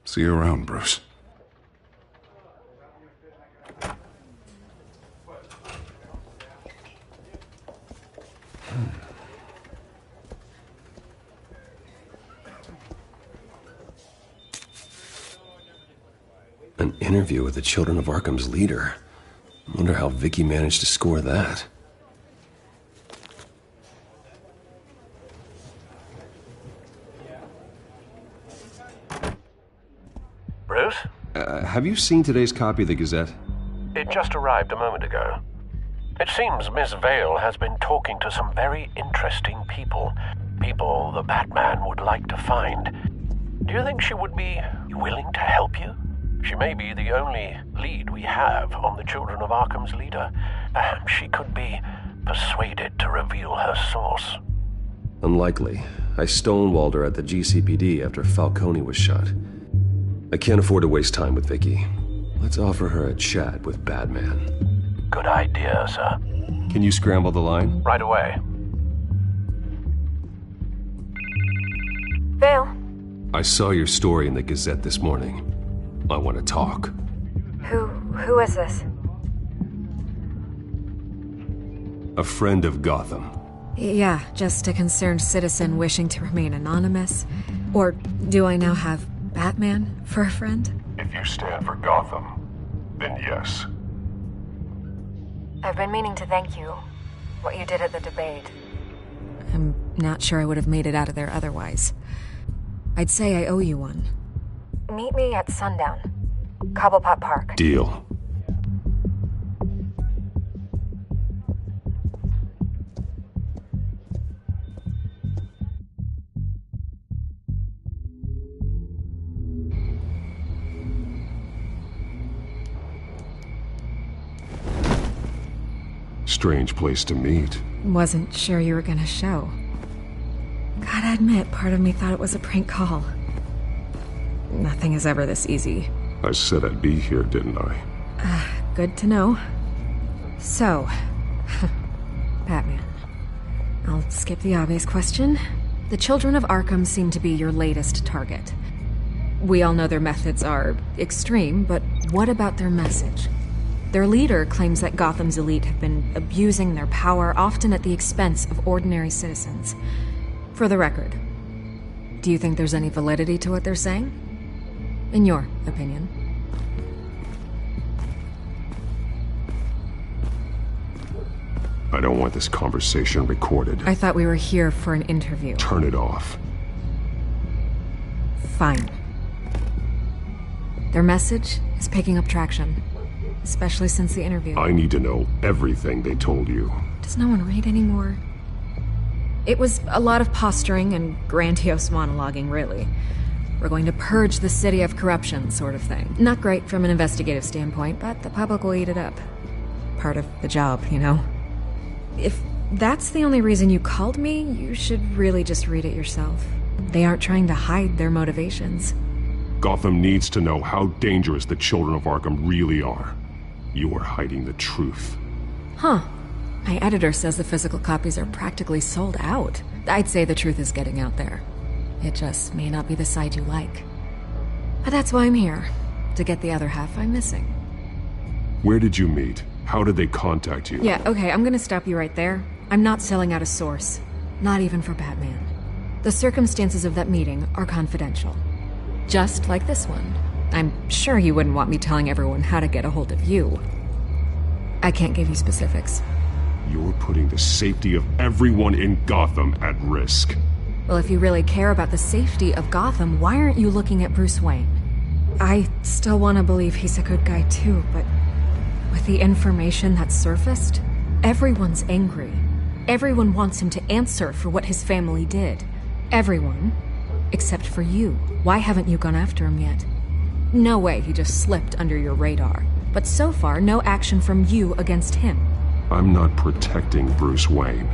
S21: See you around, Bruce.
S1: An interview with the Children of Arkham's leader. I wonder how Vicky managed to score that.
S15: Bruce?
S1: Have you seen today's copy of the Gazette?
S15: It just arrived a moment ago. It seems Miss Vale has been talking to some very interesting people. People the Batman would like to find. Do you think she would be willing to help you? She may be the only lead we have on the Children of Arkham's leader. Perhaps she could be persuaded to reveal her source.
S1: Unlikely. I stonewalled her at the GCPD after Falcone was shot. I can't afford to waste time with Vicky. Let's offer her a chat with Batman.
S15: Good idea, sir.
S1: Can you scramble the line?
S15: Right away.
S18: Vale.
S1: I saw your story in the Gazette this morning. I want to talk.
S18: Who is this?
S1: A friend of Gotham.
S3: Yeah, just a concerned citizen wishing to remain anonymous. Or do I now have Batman for a friend?
S16: If you stand for Gotham, then yes.
S18: I've been meaning to thank you. What you did at the debate.
S3: I'm not sure I would have made it out of there otherwise. I'd say I owe you one.
S18: Meet me at sundown. Cobblepot Park.
S1: Deal.
S13: Strange place to meet.
S3: Wasn't sure you were gonna show. Gotta admit, part of me thought it was a prank call. Nothing is ever this easy.
S13: I said I'd be here, didn't I?
S3: Good to know. So, Batman. I'll skip the obvious question. The Children of Arkham seem to be your latest target. We all know their methods are extreme, but what about their message? Their leader claims that Gotham's elite have been abusing their power, often at the expense of ordinary citizens. For the record, do you think there's any validity to what they're saying? In your opinion?
S13: I don't want this conversation recorded.
S3: I thought we were here for an interview.
S13: Turn it off.
S3: Fine. Their message is picking up traction, especially since the interview.
S13: I need to know everything they told you.
S3: Does no one read anymore? It was a lot of posturing and grandiose monologuing, really. We're going to purge the city of corruption, sort of thing. Not great from an investigative standpoint, but the public will eat it up. Part of the job, you know? If that's the only reason you called me, you should really just read it yourself. They aren't trying to hide their motivations.
S13: Gotham needs to know how dangerous the Children of Arkham really are. You are hiding the truth.
S3: Huh. My editor says the physical copies are practically sold out. I'd say the truth is getting out there. It just may not be the side you like. But that's why I'm here, to get the other half I'm missing.
S13: Where did you meet? How did they contact you?
S3: Yeah, okay, I'm gonna stop you right there. I'm not selling out a source. Not even for Batman. The circumstances of that meeting are confidential. Just like this one. I'm sure you wouldn't want me telling everyone how to get a hold of you. I can't give you specifics.
S13: You're putting the safety of everyone in Gotham at risk.
S3: Well, if you really care about the safety of Gotham, why aren't you looking at Bruce Wayne? I still want to believe he's a good guy too, but with the information that's surfaced, everyone's angry. Everyone wants him to answer for what his family did. Everyone, except for you. Why haven't you gone after him yet? No way he just slipped under your radar. But so far, no action from you against him.
S13: I'm not protecting Bruce Wayne.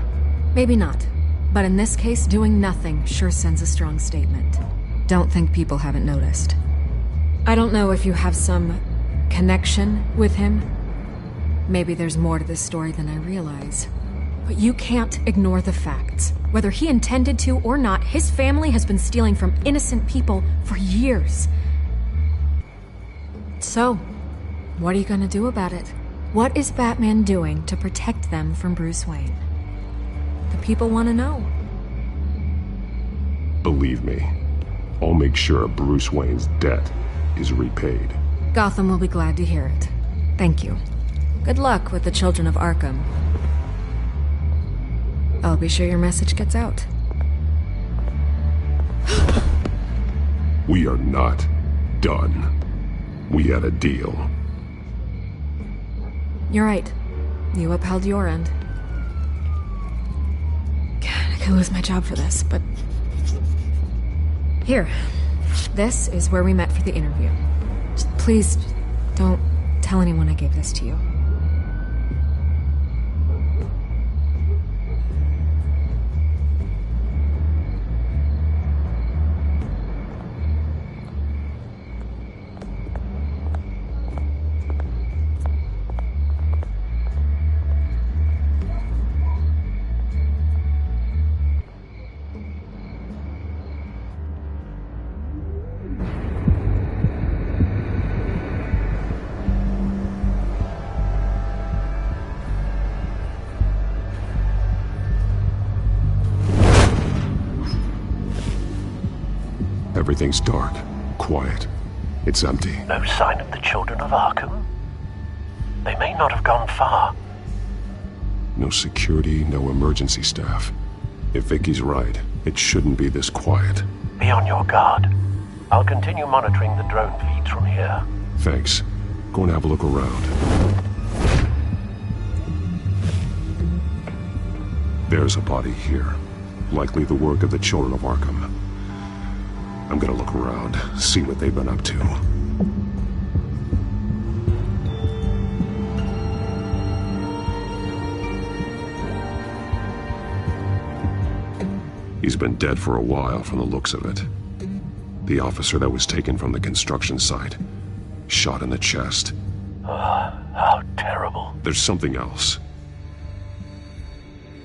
S3: Maybe not. But in this case, doing nothing sure sends a strong statement. Don't think people haven't noticed. I don't know if you have some connection with him. Maybe there's more to this story than I realize. But you can't ignore the facts. Whether he intended to or not, his family has been stealing from innocent people for years. So, what are you gonna do about it? What is Batman doing to protect them from Bruce Wayne? The people want to know.
S13: Believe me, I'll make sure Bruce Wayne's debt is repaid.
S3: Gotham will be glad to hear it. Thank you. Good luck with the children of Arkham. I'll be sure your message gets out.
S13: We are not done. We had a deal.
S3: You're right. You upheld your end. God, I could lose my job for this, but... Here. This is where we met for the interview. Just please, don't tell anyone I gave this to you.
S13: Everything's dark, quiet. It's empty.
S15: No sign of the children of Arkham? They may not have gone far.
S13: No security, no emergency staff. If Vicky's right, it shouldn't be this quiet.
S15: Be on your guard. I'll continue monitoring the drone feeds from here.
S13: Thanks. Go and have a look around. There's a body here. Likely the work of the children of Arkham. I'm gonna look around, see what they've been up to. He's been dead for a while from the looks of it. The officer that was taken from the construction site. Shot in the chest.
S15: How terrible.
S13: There's something else.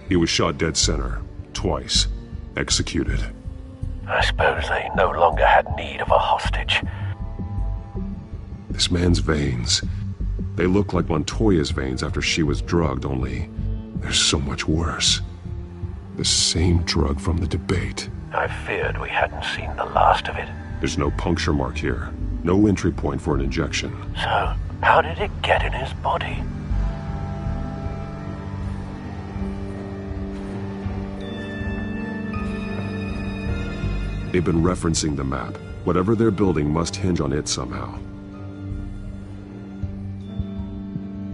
S13: He was shot dead center, twice. Executed.
S15: I suppose they no longer had need of a hostage.
S13: This man's veins. They look like Montoya's veins after she was drugged, only they're so much worse. The same drug from the debate.
S15: I feared we hadn't seen the last of it.
S13: There's no puncture mark here. No entry point for an injection.
S15: So, how did it get in his body?
S13: They've been referencing the map. Whatever they're building must hinge on it somehow.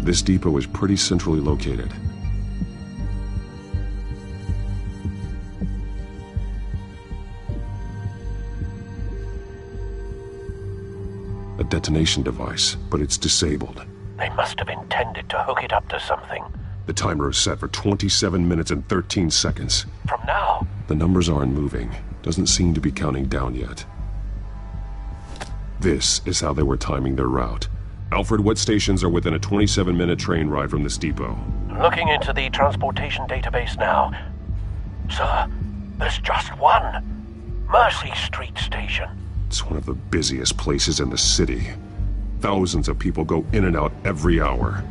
S13: This depot is pretty centrally located. A detonation device, but it's disabled.
S15: They must have intended to hook it up to something.
S13: The timer is set for 27 minutes and 13 seconds.
S15: From now?
S13: The numbers aren't moving. Doesn't seem to be counting down yet. This is how they were timing their route. Alfred, what stations are within a 27-minute train ride from this depot?
S15: Looking into the transportation database now. Sir, there's just one. Mercy Street Station.
S13: It's one of the busiest places in the city. Thousands of people go in and out every hour.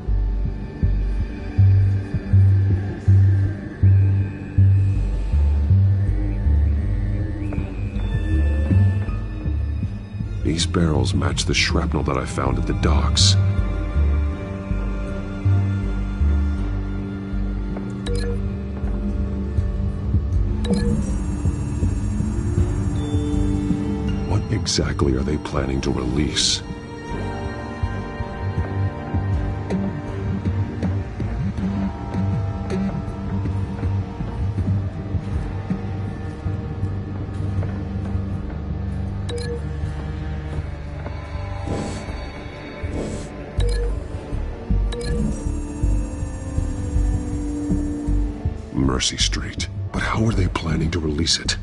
S13: These barrels match the shrapnel that I found at the docks. What exactly are they planning to release? Mercy Street. But how are they planning to release it?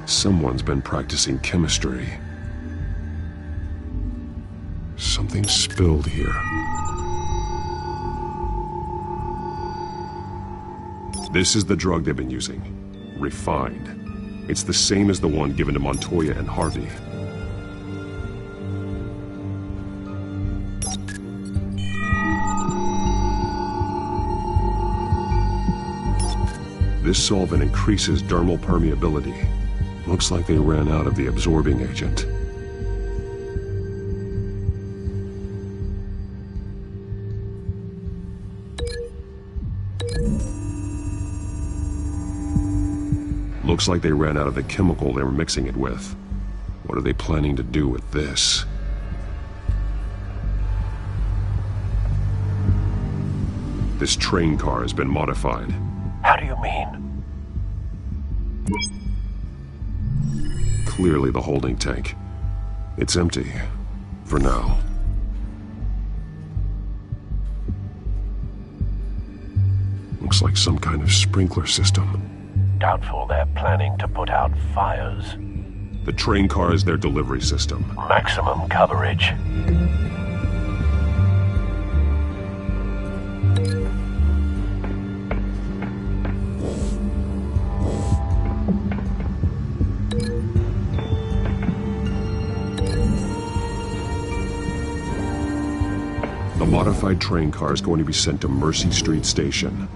S13: Someone's been practicing chemistry. Something spilled here. This is the drug they've been using. Refined. It's the same as the one given to Montoya and Harvey. This solvent increases dermal permeability. Looks like they ran out of the absorbing agent. Looks like they ran out of the chemical they were mixing it with. What are they planning to do with this? This train car has been modified.
S15: How do you mean?
S13: Clearly the holding tank. It's empty. For now. Looks like some kind of sprinkler system.
S15: Doubtful they're planning to put out fires.
S13: The train car is their delivery system.
S15: Maximum coverage.
S13: The modified train car is going to be sent to Mercy Street Station.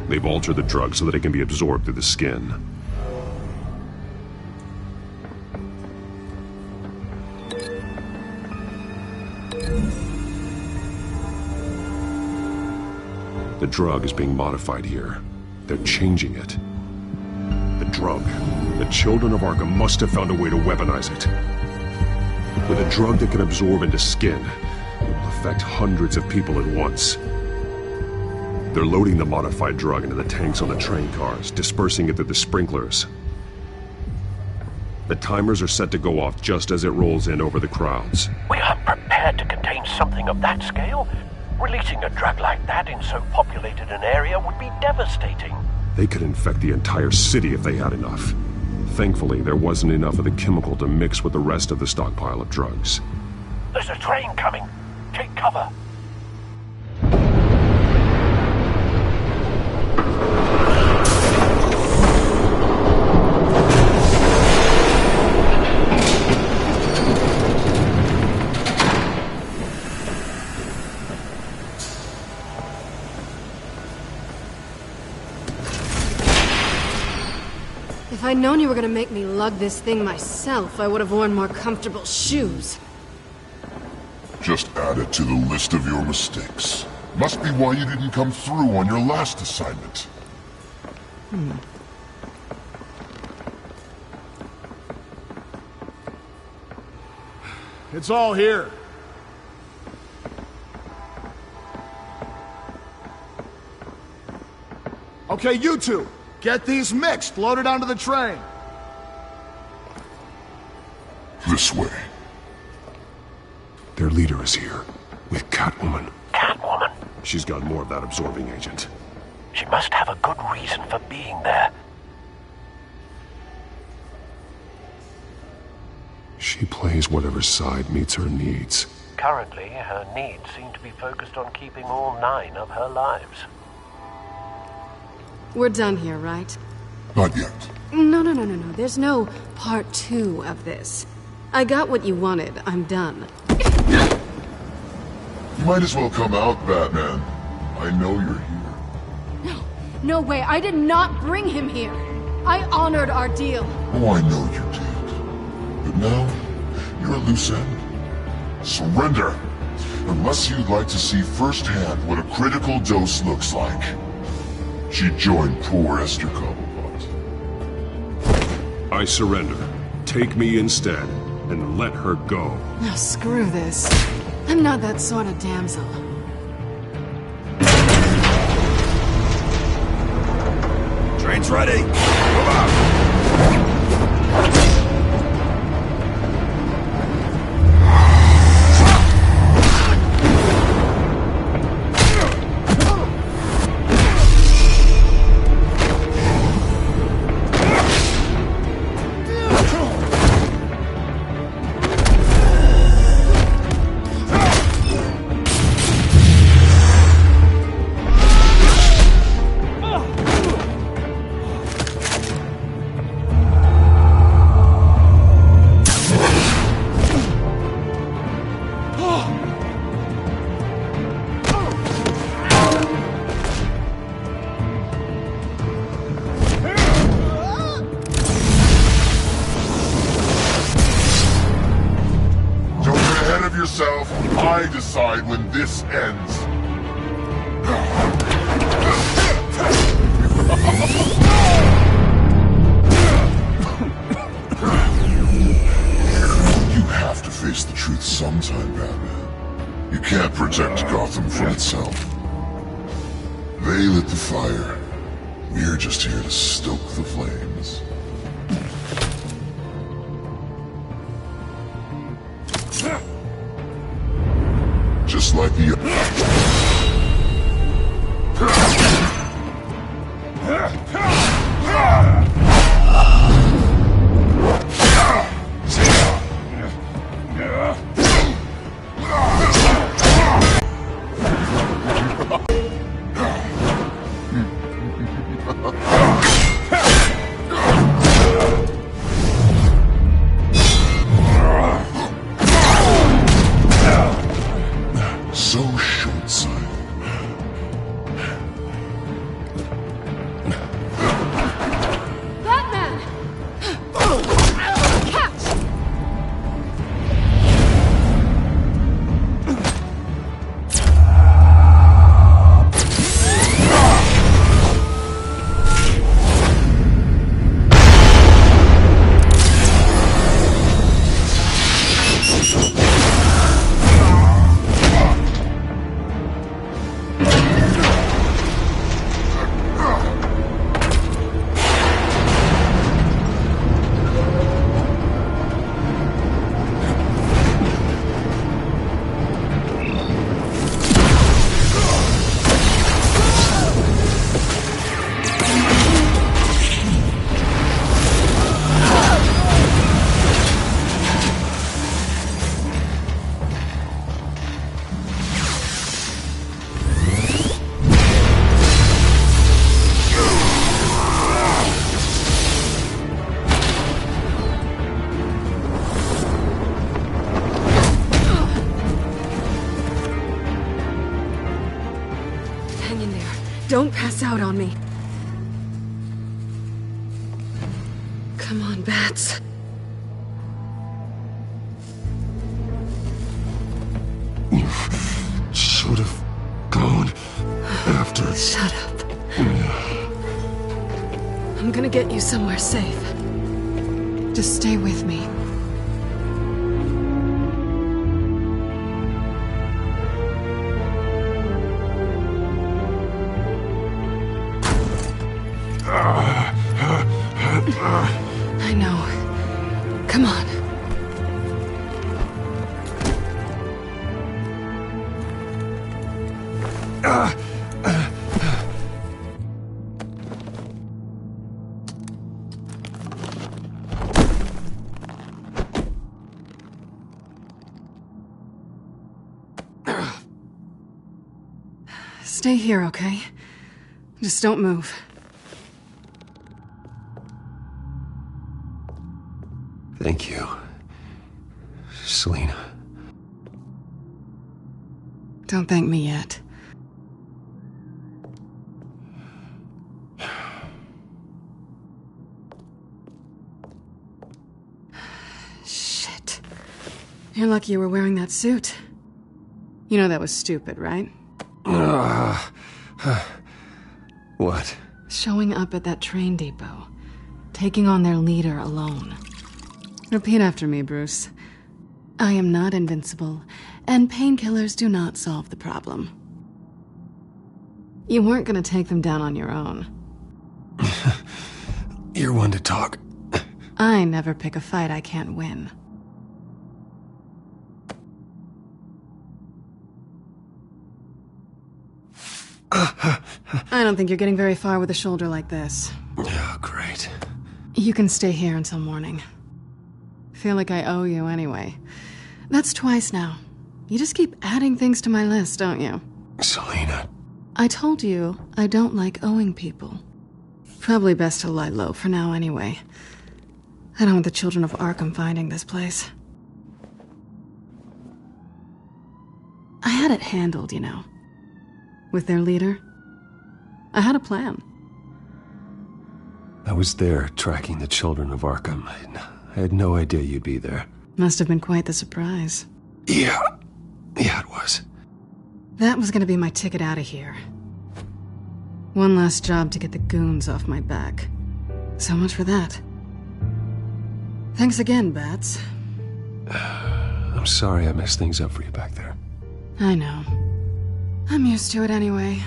S13: They've altered the drug so that it can be absorbed through the skin. The drug is being modified here. They're changing it. The drug. The children of Arkham must have found a way to weaponize it. With a drug that can absorb into skin, it will affect hundreds of people at once. They're loading the modified drug into the tanks on the train cars, dispersing it through the sprinklers. The timers are set to go off just as it rolls in over the crowds.
S15: We aren't prepared to contain something of that scale. Releasing a drug like that in so populated an area would be devastating.
S13: They could infect the entire city if they had enough. Thankfully, there wasn't enough of the chemical to mix with the rest of the stockpile of drugs.
S15: There's a train coming. Take cover.
S3: If I'd known you were gonna make me lug this thing myself, I would have worn more comfortable shoes.
S2: Just add it to the list of your mistakes. Must be why you didn't come through on your last assignment.
S11: It's all here. Okay, you two, get these mixed, loaded onto the train.
S2: This way.
S13: Their leader is here, with Catwoman.
S15: Catwoman?
S13: She's got more of that absorbing agent.
S15: She must have a good reason for being there.
S13: She plays whatever side meets her needs.
S15: Currently, her needs seem to be focused on keeping all 9 of her lives.
S3: We're done here, right?
S2: Not yet.
S3: No. There's no part 2 of this. I got what you wanted. I'm done.
S2: You might as well come out, Batman. I know you're here.
S3: No way. I did not bring him here.
S14: I honored our deal.
S19: Oh, I know you did. But now, you're a loose end. Surrender! Unless you'd like to see firsthand what a critical dose looks like. She joined poor Esther Cobblepot.
S13: I surrender. Take me instead, and let her go.
S14: Now screw this. I'm not that sort of damsel.
S21: Train's ready! Move out!
S19: Yourself, I decide when this ends. You have to face the truth sometime, Batman. You can't protect Gotham from itself. They lit the fire. We're just here to stoke the flames. Just like the... So short-sighted.
S14: Batman! Catch! Hang in there. Don't pass out on me. Come on, Bats.
S19: Should have gone after...
S14: Shut up. I'm gonna get you somewhere safe. Just stay with me. I know. Come on. Stay here, okay? Just don't move.
S1: Thank you, Selina.
S14: Don't thank me yet. You're lucky you were wearing that suit. You know that was stupid, right?
S1: What?
S14: Showing up at that train depot. Taking on their leader alone. Repeat after me, Bruce. I am not invincible, and painkillers do not solve the problem. You weren't gonna take them down on your own.
S1: You're one to talk.
S14: I never pick a fight I can't win. I don't think you're getting very far with a shoulder like this.
S1: Oh, great.
S14: You can stay here until morning. Feel like I owe you anyway. That's twice now. You just keep adding things to my list, don't you?
S1: Selina.
S14: I told you I don't like owing people. Probably best to lie low for now anyway. I don't want the children of Arkham finding this place. I had it handled, you know. With their leader. I had a plan.
S1: I was there tracking the children of Arkham. I had no idea you'd be there.
S14: Must have been quite the surprise.
S1: Yeah, it was.
S14: That was gonna be my ticket out of here. One last job to get the goons off my back. So much for that. Thanks again, Bats.
S1: I'm sorry I messed things up for you back there.
S14: I know. I'm used to it anyway.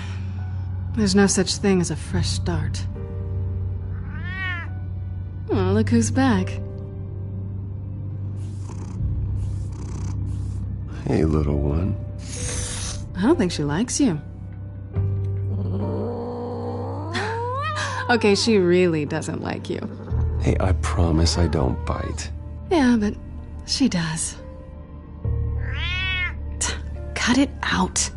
S14: There's no such thing as a fresh start. Oh, look who's back.
S1: Hey, little one.
S14: I don't think she likes you. Okay, she really doesn't like you.
S1: Hey, I promise I don't bite.
S14: Yeah, but she does. Cut it out.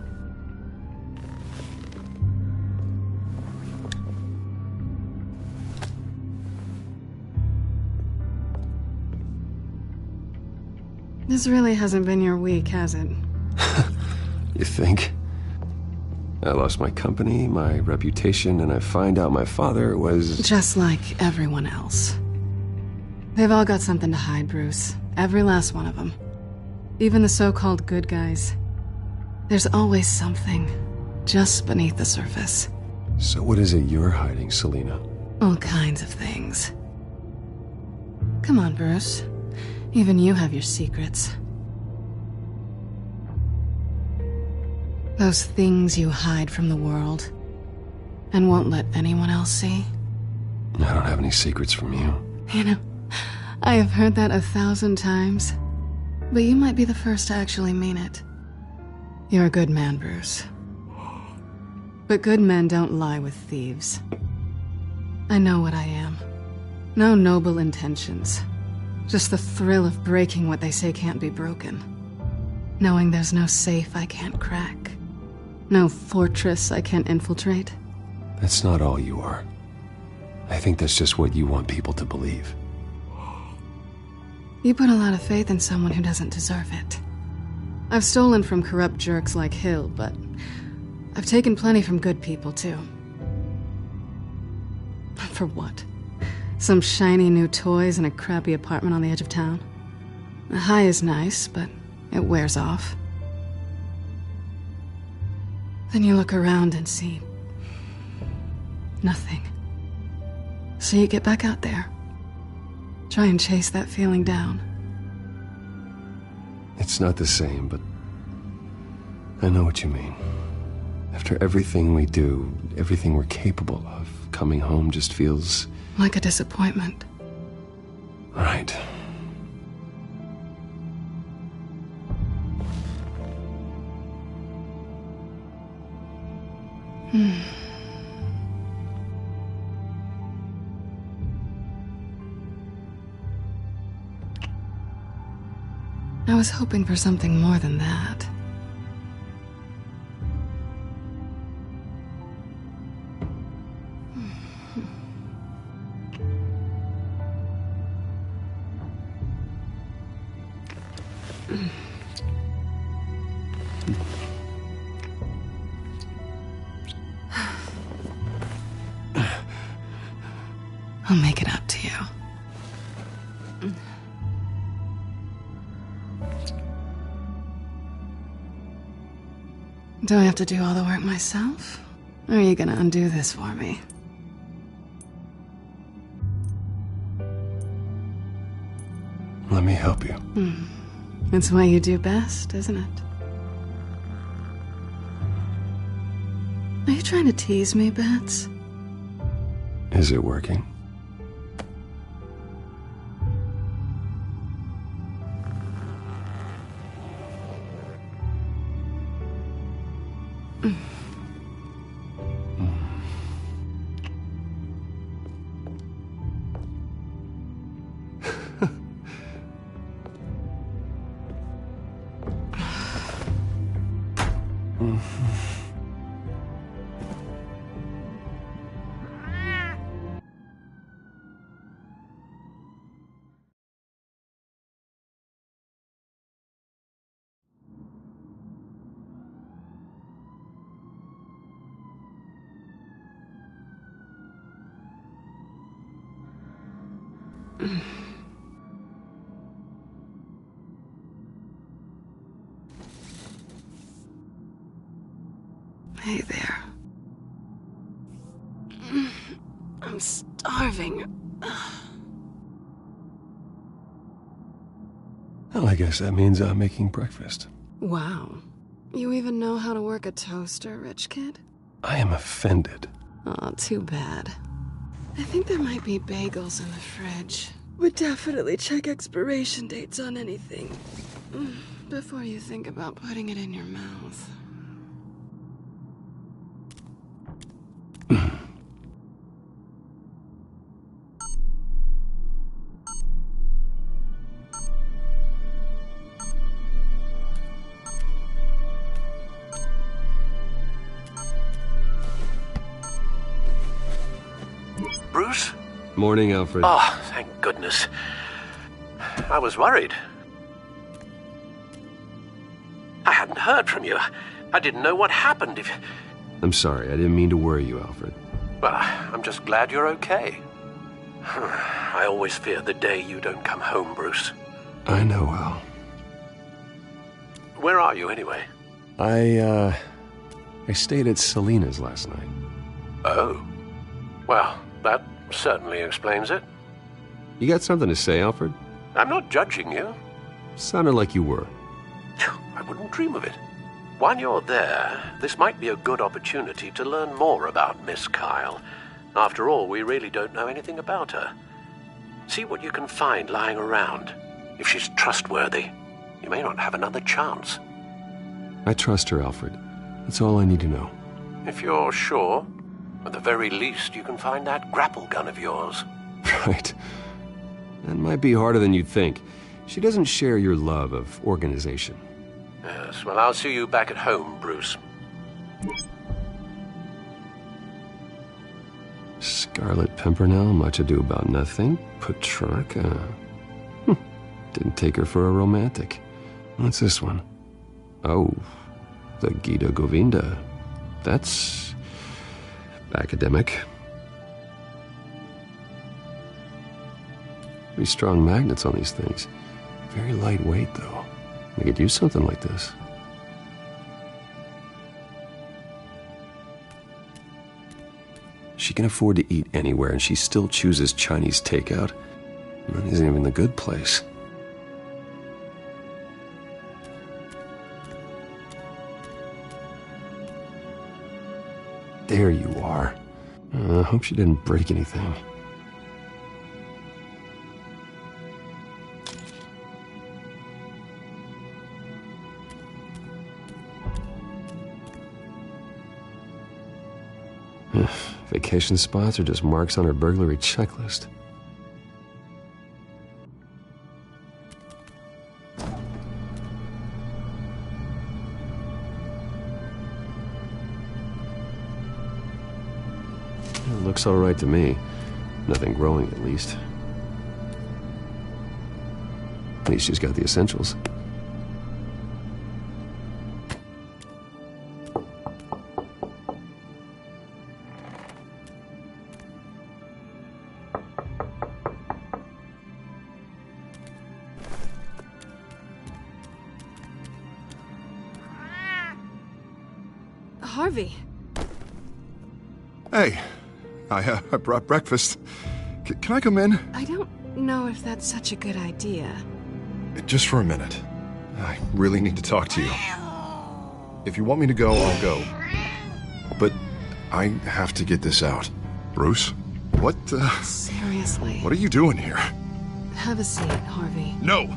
S14: This really hasn't been your week, has it?
S1: You think? I lost my company, my reputation, and I find out my father was...
S14: Just like everyone else. They've all got something to hide, Bruce. Every last one of them. Even the so-called good guys. There's always something just beneath the surface.
S1: So what is it you're hiding, Selina?
S14: All kinds of things. Come on, Bruce. Even you have your secrets. Those things you hide from the world and won't let anyone else see.
S1: I don't have any secrets from you.
S14: You know, I have heard that 1,000 times, but you might be the first to actually mean it. You're a good man, Bruce. But good men don't lie with thieves. I know what I am. No noble intentions. Just the thrill of breaking what they say can't be broken. Knowing there's no safe I can't crack. No fortress I can't infiltrate.
S1: That's not all you are. I think that's just what you want people to believe.
S14: You put a lot of faith in someone who doesn't deserve it. I've stolen from corrupt jerks like Hill, but I've taken plenty from good people, too. For what? Some shiny new toys and a crappy apartment on the edge of town? The high is nice, but it wears off. Then you look around and see nothing. So you get back out there. Try and chase that feeling down.
S1: It's not the same, but I know what you mean. After everything we do, everything we're capable of, coming home just feels...
S14: like a disappointment.
S1: Right.
S14: I was hoping for something more than that. I'll make it up to you. Do I have to do all the work myself? Or are you gonna undo this for me?
S1: Let me help you.
S14: It's what you do best, isn't it? Are you trying to tease me, Bats?
S1: Is it working?
S14: Hey there. I'm starving.
S1: Well, I guess that means I'm making breakfast.
S14: Wow. You even know how to work a toaster, rich kid?
S1: I am offended.
S14: Aw, too bad. I think there might be bagels in the fridge. Would definitely check expiration dates on anything before you think about putting it in your mouth.
S15: Bruce?
S1: Morning, Alfred.
S15: Oh, thank goodness. I was worried. I hadn't heard from you. I didn't know what happened.
S1: I'm sorry, I didn't mean to worry you, Alfred.
S15: Well, I'm just glad you're okay. I always fear the day you don't come home, Bruce.
S1: I know, Al.
S15: Where are you, anyway?
S1: I stayed at Selena's last night.
S15: Oh. Well, that certainly explains it.
S1: You got something to say, Alfred?
S15: I'm not judging you.
S1: Sounded like you were.
S15: I wouldn't dream of it. While you're there, this might be a good opportunity to learn more about Miss Kyle. After all, we really don't know anything about her. See what you can find lying around. If she's trustworthy, you may not have another chance.
S1: I trust her, Alfred. That's all I need to know.
S15: If you're sure, at the very least, you can find that grapple gun of yours.
S1: Right. That might be harder than you'd think. She doesn't share your love of organization.
S15: Yes, well, I'll see you back at home, Bruce.
S1: Scarlet Pimpernel, much ado about nothing. Petrarca. Didn't take her for a romantic. What's this one? Oh, the Gita Govinda. That's academic. Pretty strong magnets on these things. Very lightweight, though. I could use something like this. She can afford to eat anywhere, and she still chooses Chinese takeout. That isn't even the good place. There you are. I hope she didn't break anything. Vacation spots are just marks on her burglary checklist. It looks all right to me. Nothing growing, at least. At least she's got the essentials.
S14: Harvey.
S21: Hey, I brought breakfast. Can I come in?
S14: I don't know if that's such a good idea.
S21: Just for a minute. I really need to talk to you. If you want me to go, I'll go. But I have to get this out. Bruce? What,
S14: Seriously.
S21: What are you doing here?
S14: Have a seat, Harvey.
S21: No!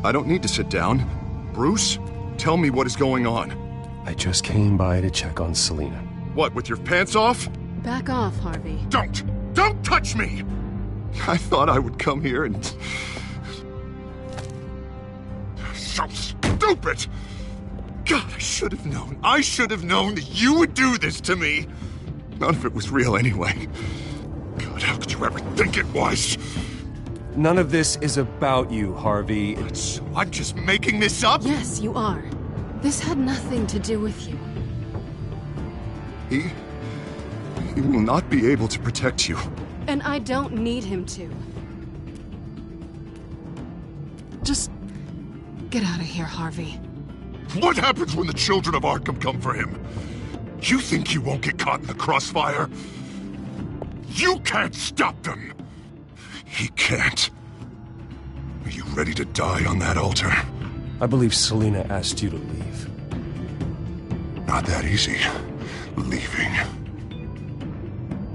S21: I don't need to sit down. Bruce, tell me what is going on.
S1: I just came by to check on Selina.
S21: What, with your pants off?
S14: Back off, Harvey.
S21: Don't! Don't touch me! I thought I would come here and... So stupid! God, I should have known. I should have known that you would do this to me. None of it was real anyway. God, how could you ever think it was?
S1: None of this is about you, Harvey.
S21: So I'm just making this up?
S14: Yes, you are. This had nothing to do with you.
S21: He will not be able to protect you.
S14: And I don't need him to. Just get out of here, Harvey.
S21: What happens when the children of Arkham come for him? You think you won't get caught in the crossfire? You can't stop them! He can't. Are you ready to die on that altar?
S1: I believe Selina asked you to leave.
S21: Not that easy. Leaving.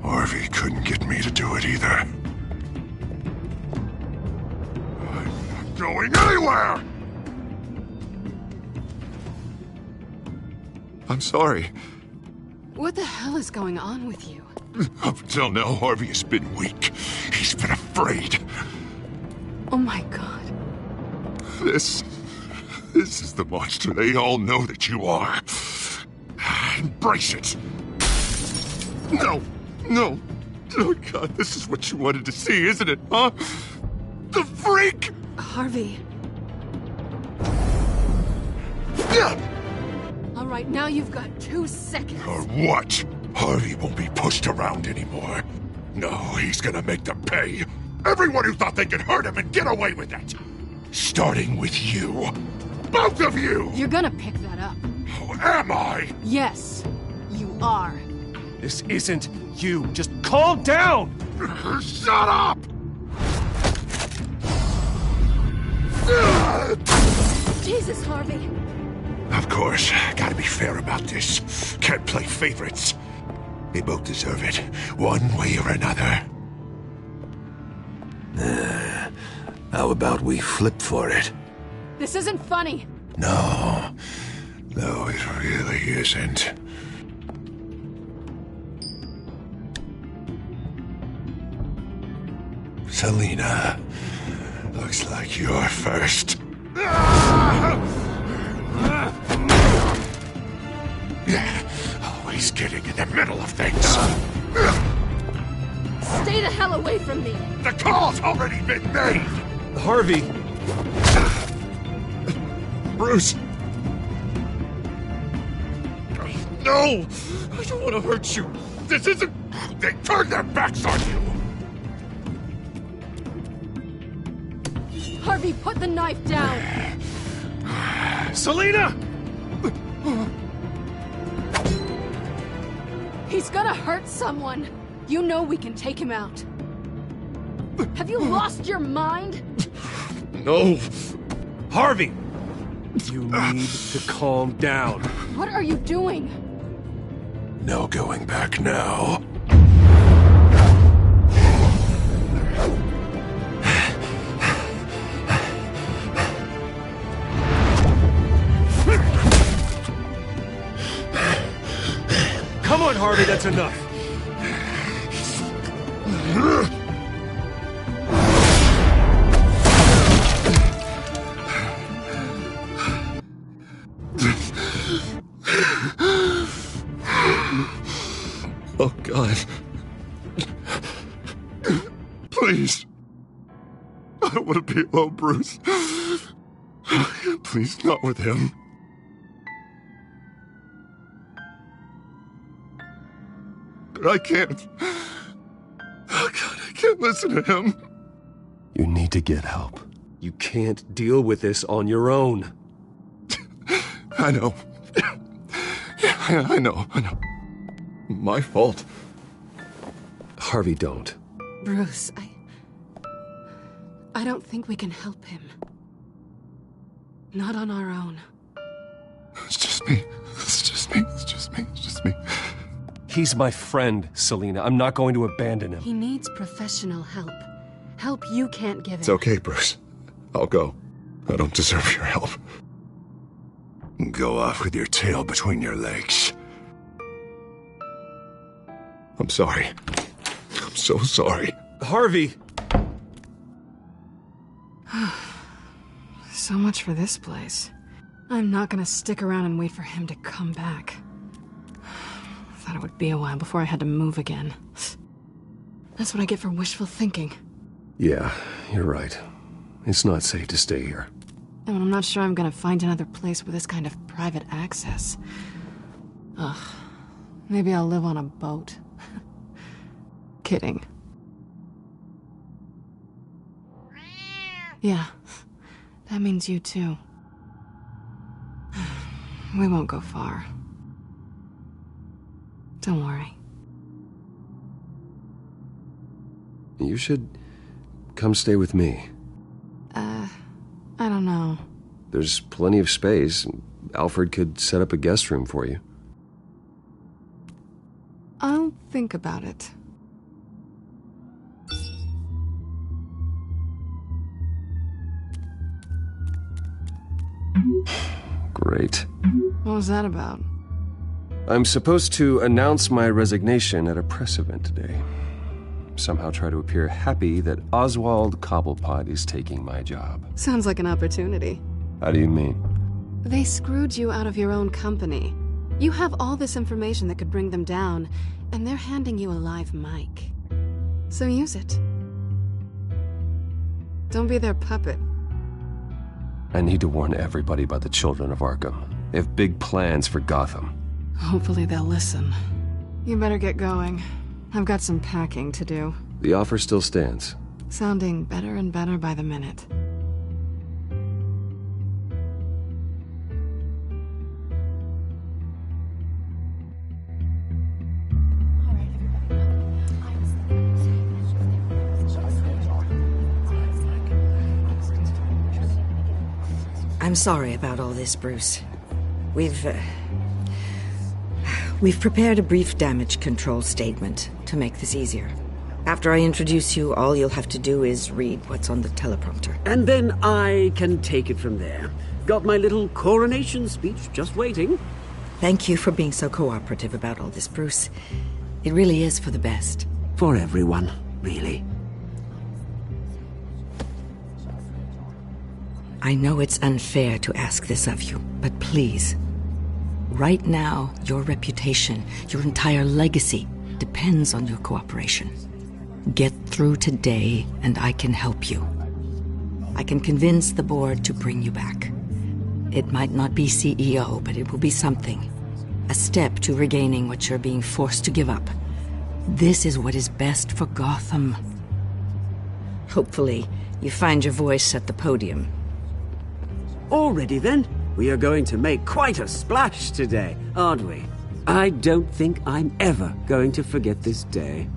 S21: Harvey couldn't get me to do it either. I'm not going anywhere! I'm sorry.
S14: What the hell is going on with you?
S21: Up until now, Harvey has been weak. He's been afraid.
S14: Oh my God.
S21: This is the monster they all know that you are. Embrace it. No. Oh God, this is what you wanted to see, isn't it, huh? The freak!
S14: Harvey.
S21: Yeah.
S14: All right, now you've got 2 seconds.
S21: Or what? Harvey won't be pushed around anymore. No, he's gonna make them pay. Everyone who thought they could hurt him and get away with it. Starting with you. Both of you!
S14: You're gonna pick that up.
S21: Oh, am I?
S14: Yes, you are.
S1: This isn't you. Just calm down!
S21: Shut up!
S14: Jesus, Harvey.
S21: Of course, gotta be fair about this. Can't play favorites. They both deserve it, one way or another. How about we flip for it?
S14: This isn't funny.
S21: No, it really isn't. Selina, looks like you're first. Always getting in the middle of things.
S14: Stay the hell away from me.
S21: The call's already been made.
S1: Harvey.
S21: Bruce. No! I don't want to hurt you. This isn't... They turned their backs on you.
S14: Harvey, put the knife down.
S1: Selina!
S14: He's gonna hurt someone. You know we can take him out. Have you lost your mind?
S21: No.
S1: Harvey! You need to calm down.
S14: What are you doing?
S21: No going back now.
S1: Come on, Harvey, that's enough.
S21: Oh, God. Please. I don't want to be alone, Bruce. Please, not with him. But I can't. Oh, God, I can't listen to him.
S1: You need to get help. You can't deal with this on your own.
S21: I know. Yeah, I know. My fault.
S1: Harvey, don't.
S14: Bruce, I don't think we can help him. Not on our own.
S21: It's just me.
S1: He's my friend, Selina. I'm not going to abandon him.
S14: He needs professional help. Help you can't give him.
S21: It's okay, Bruce. I'll go. I don't deserve your help. Go off with your tail between your legs. I'm sorry. I'm so sorry.
S1: Harvey!
S14: So much for this place. I'm not gonna stick around and wait for him to come back. Thought it would be a while before I had to move again. That's what I get for wishful thinking.
S1: Yeah, you're right. It's not safe to stay here.
S14: And I'm not sure I'm gonna find another place with this kind of private access. Ugh. Maybe I'll live on a boat. Kidding. Yeah. That means you too. We won't go far. Don't worry.
S1: You should come stay with me.
S14: I don't know.
S1: There's plenty of space. Alfred could set up a guest room for you.
S14: I'll think about it.
S1: Great.
S14: What was that about?
S1: I'm supposed to announce my resignation at a press event today. Somehow try to appear happy that Oswald Cobblepot is taking my job.
S14: Sounds like an opportunity.
S1: How do you mean?
S14: They screwed you out of your own company. You have all this information that could bring them down, and they're handing you a live mic. So use it. Don't be their puppet.
S1: I need to warn everybody about the children of Arkham. They have big plans for Gotham.
S14: Hopefully they'll listen. You better get going. I've got some packing to do.
S1: The offer still stands.
S14: Sounding better and better by the minute.
S5: I'm sorry about all this, Bruce. We've prepared a brief damage control statement to make this easier. After I introduce you, all you'll have to do is read what's on the teleprompter.
S6: And then I can take it from there. Got my little coronation speech just waiting.
S5: Thank you for being so cooperative about all this, Bruce. It really is for the best.
S6: For everyone, really.
S5: I know it's unfair to ask this of you, but please. Right now, your reputation, your entire legacy, depends on your cooperation. Get through today, and I can help you. I can convince the board to bring you back. It might not be CEO, but it will be something. A step to regaining what you're being forced to give up. This is what is best for Gotham. Hopefully, you find your voice at the podium.
S6: Already then, we are going to make quite a splash today, aren't we? I don't think I'm ever going to forget this day.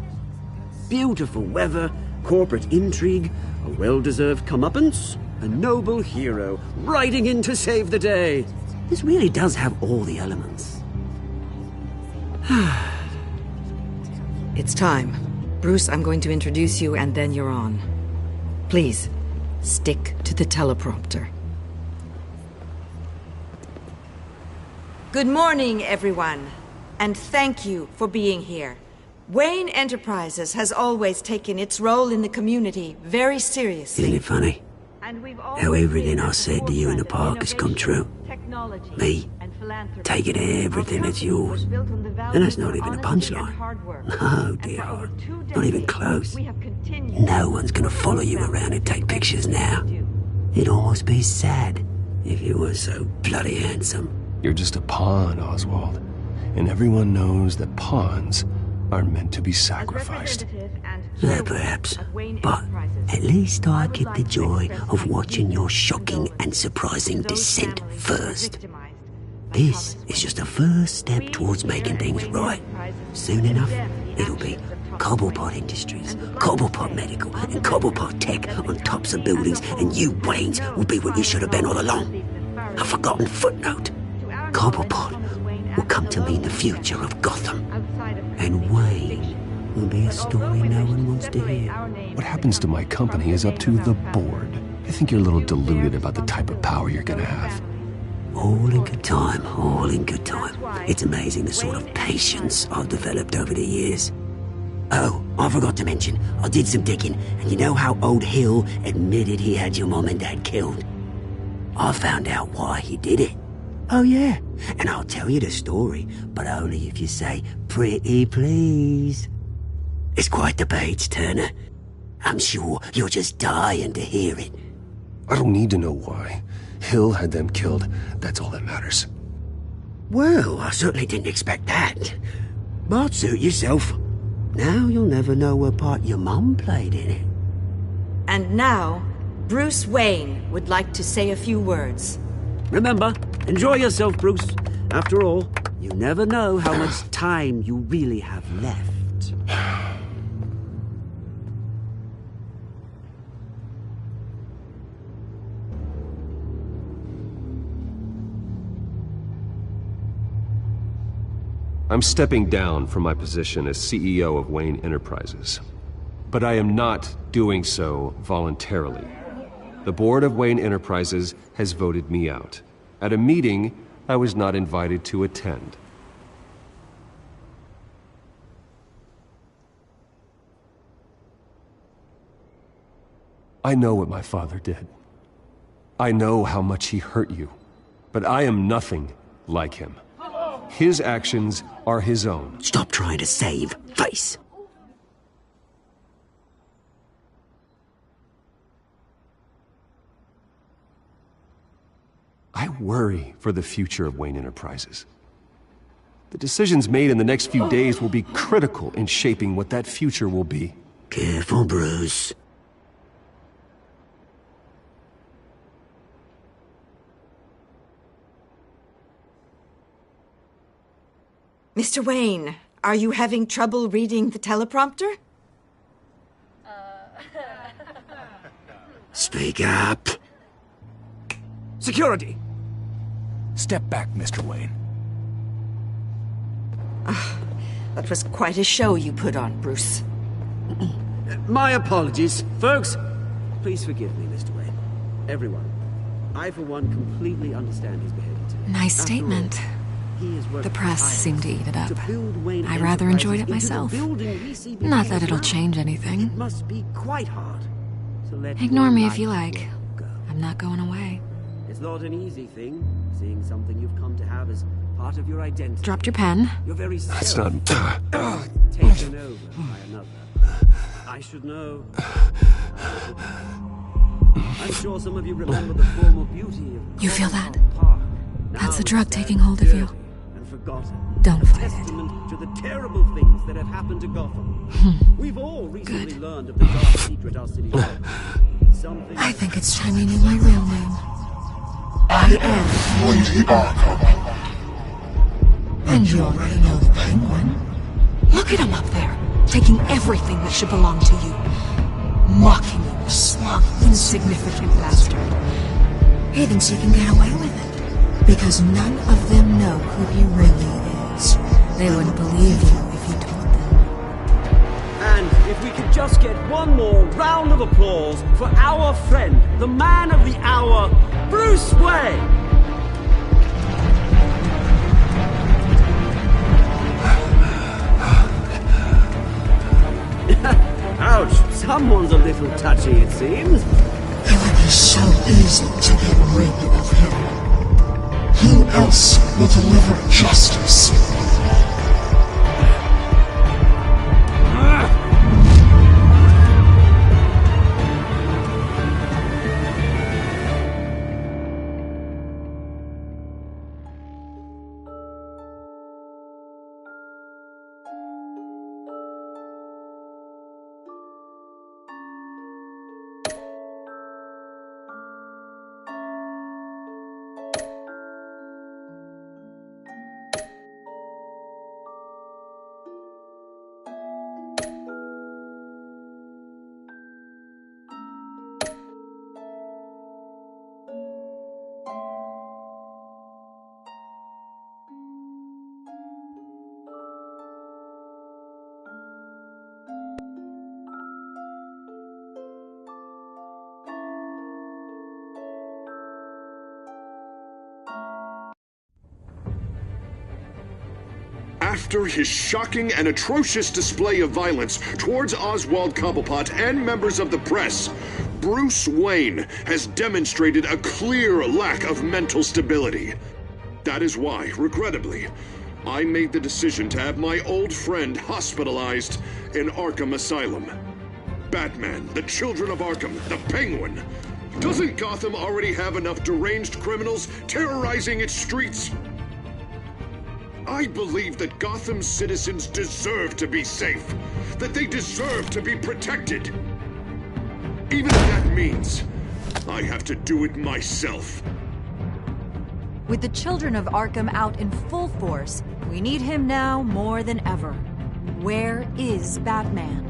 S6: Beautiful weather, corporate intrigue, a well-deserved comeuppance, a noble hero riding in to save the day. This really does have all the elements.
S5: It's time. Bruce, I'm going to introduce you and then you're on. Please, stick to the teleprompter. Good morning, everyone, and thank you for being here. Wayne Enterprises has always taken its role in the community very seriously.
S6: Isn't it funny? How everything I said to you in the park has come true. Me, taking everything that's yours. And that's not even a punchline. No, dear heart. Not even close. No one's gonna follow you around and take pictures now. It'd almost be sad if you were so bloody handsome.
S1: You're just a pawn, Oswald. And everyone knows that pawns are meant to be sacrificed.
S6: Perhaps. But at least I get the joy of watching your shocking and surprising descent first. This is just a first step towards making things right. Soon enough, it'll be Cobblepot Industries, Cobblepot Medical, and Cobblepot Tech on tops of buildings, and you, Waynes, will be what you should have been all along. A forgotten footnote. Cobblepot will come to mean the future of Gotham. And Wayne will be a story no one wants to hear.
S1: What happens to my company is up to the board. I think you're a little deluded about the type of power you're gonna have.
S6: All in good time, all in good time. It's amazing the sort of patience I've developed over the years. Oh, I forgot to mention, I did some digging, and you know how old Hill admitted he had your mom and dad killed? I found out why he did it. Oh yeah, and I'll tell you the story, but only if you say, pretty please. It's quite the page turner. I'm sure you're just dying to hear it.
S1: I don't need to know why. Hill had them killed. That's all that matters.
S6: Well, I certainly didn't expect that. But suit yourself. Now you'll never know what part your mum played in it.
S5: And now, Bruce Wayne would like to say a few words.
S6: Remember, enjoy yourself, Bruce. After all, you never know how much time you really have left.
S1: I'm stepping down from my position as CEO of Wayne Enterprises. But I am not doing so voluntarily. The board of Wayne Enterprises has voted me out, at a meeting I was not invited to attend. I know what my father did. I know how much he hurt you, but I am nothing like him. His actions are his own.
S6: Stop trying to save face.
S1: I worry for the future of Wayne Enterprises. The decisions made in the next few days will be critical in shaping what that future will be.
S6: Careful, Bruce.
S5: Mr. Wayne, are you having trouble reading the teleprompter?
S6: Speak up.
S12: Security! Step back, Mr. Wayne.
S5: That was quite a show you put on, Bruce.
S6: My apologies. Folks, please forgive me, Mr. Wayne. Everyone. I, for one, completely understand his behavior today.
S3: Nice statement. The press seemed to eat it up. I rather enjoyed it myself. Not that it'll change anything.
S6: It must be quite hard to let
S3: Ignore me if you like. I'm not going away.
S6: It's not an easy thing, seeing something you've come to have as part of your identity.
S3: Dropped your pen.
S6: Your very
S1: That's
S6: self
S1: not...
S6: taken over by another. I should know. I'm sure some of you remember the formal beauty of...
S3: You feel that?
S6: Park.
S3: That's the drug taking hold of you.
S6: And forgotten.
S3: Don't fight it.
S6: Testament to the terrible things that have happened to Gotham. We've all recently learned of the dark secret our city holds.
S3: I think it's time you knew my real name. I am
S19: Lady Arkham.
S3: And you already know the Penguin. Look at him up there, taking everything that should belong to you. Mocking you, a smug, insignificant bastard. He thinks he can get away with it, because none of them know who he really is. They wouldn't believe you if you told them.
S6: And if we could just get one more round of applause for our friend, the man of the hour, Bruce Wayne! Ouch, someone's a little touchy, it seems.
S19: It would be so easy to get rid of him. Who else will deliver justice?
S13: After his shocking and atrocious display of violence towards Oswald Cobblepot and members of the press, Bruce Wayne has demonstrated a clear lack of mental stability. That is why, regrettably, I made the decision to have my old friend hospitalized in Arkham Asylum. Batman, the Children of Arkham, the Penguin. Doesn't Gotham already have enough deranged criminals terrorizing its streets? I believe that Gotham's citizens deserve to be safe, that they deserve to be protected. Even if that means I have to do it myself.
S4: With the Children of Arkham out in full force, we need him now more than ever. Where is Batman?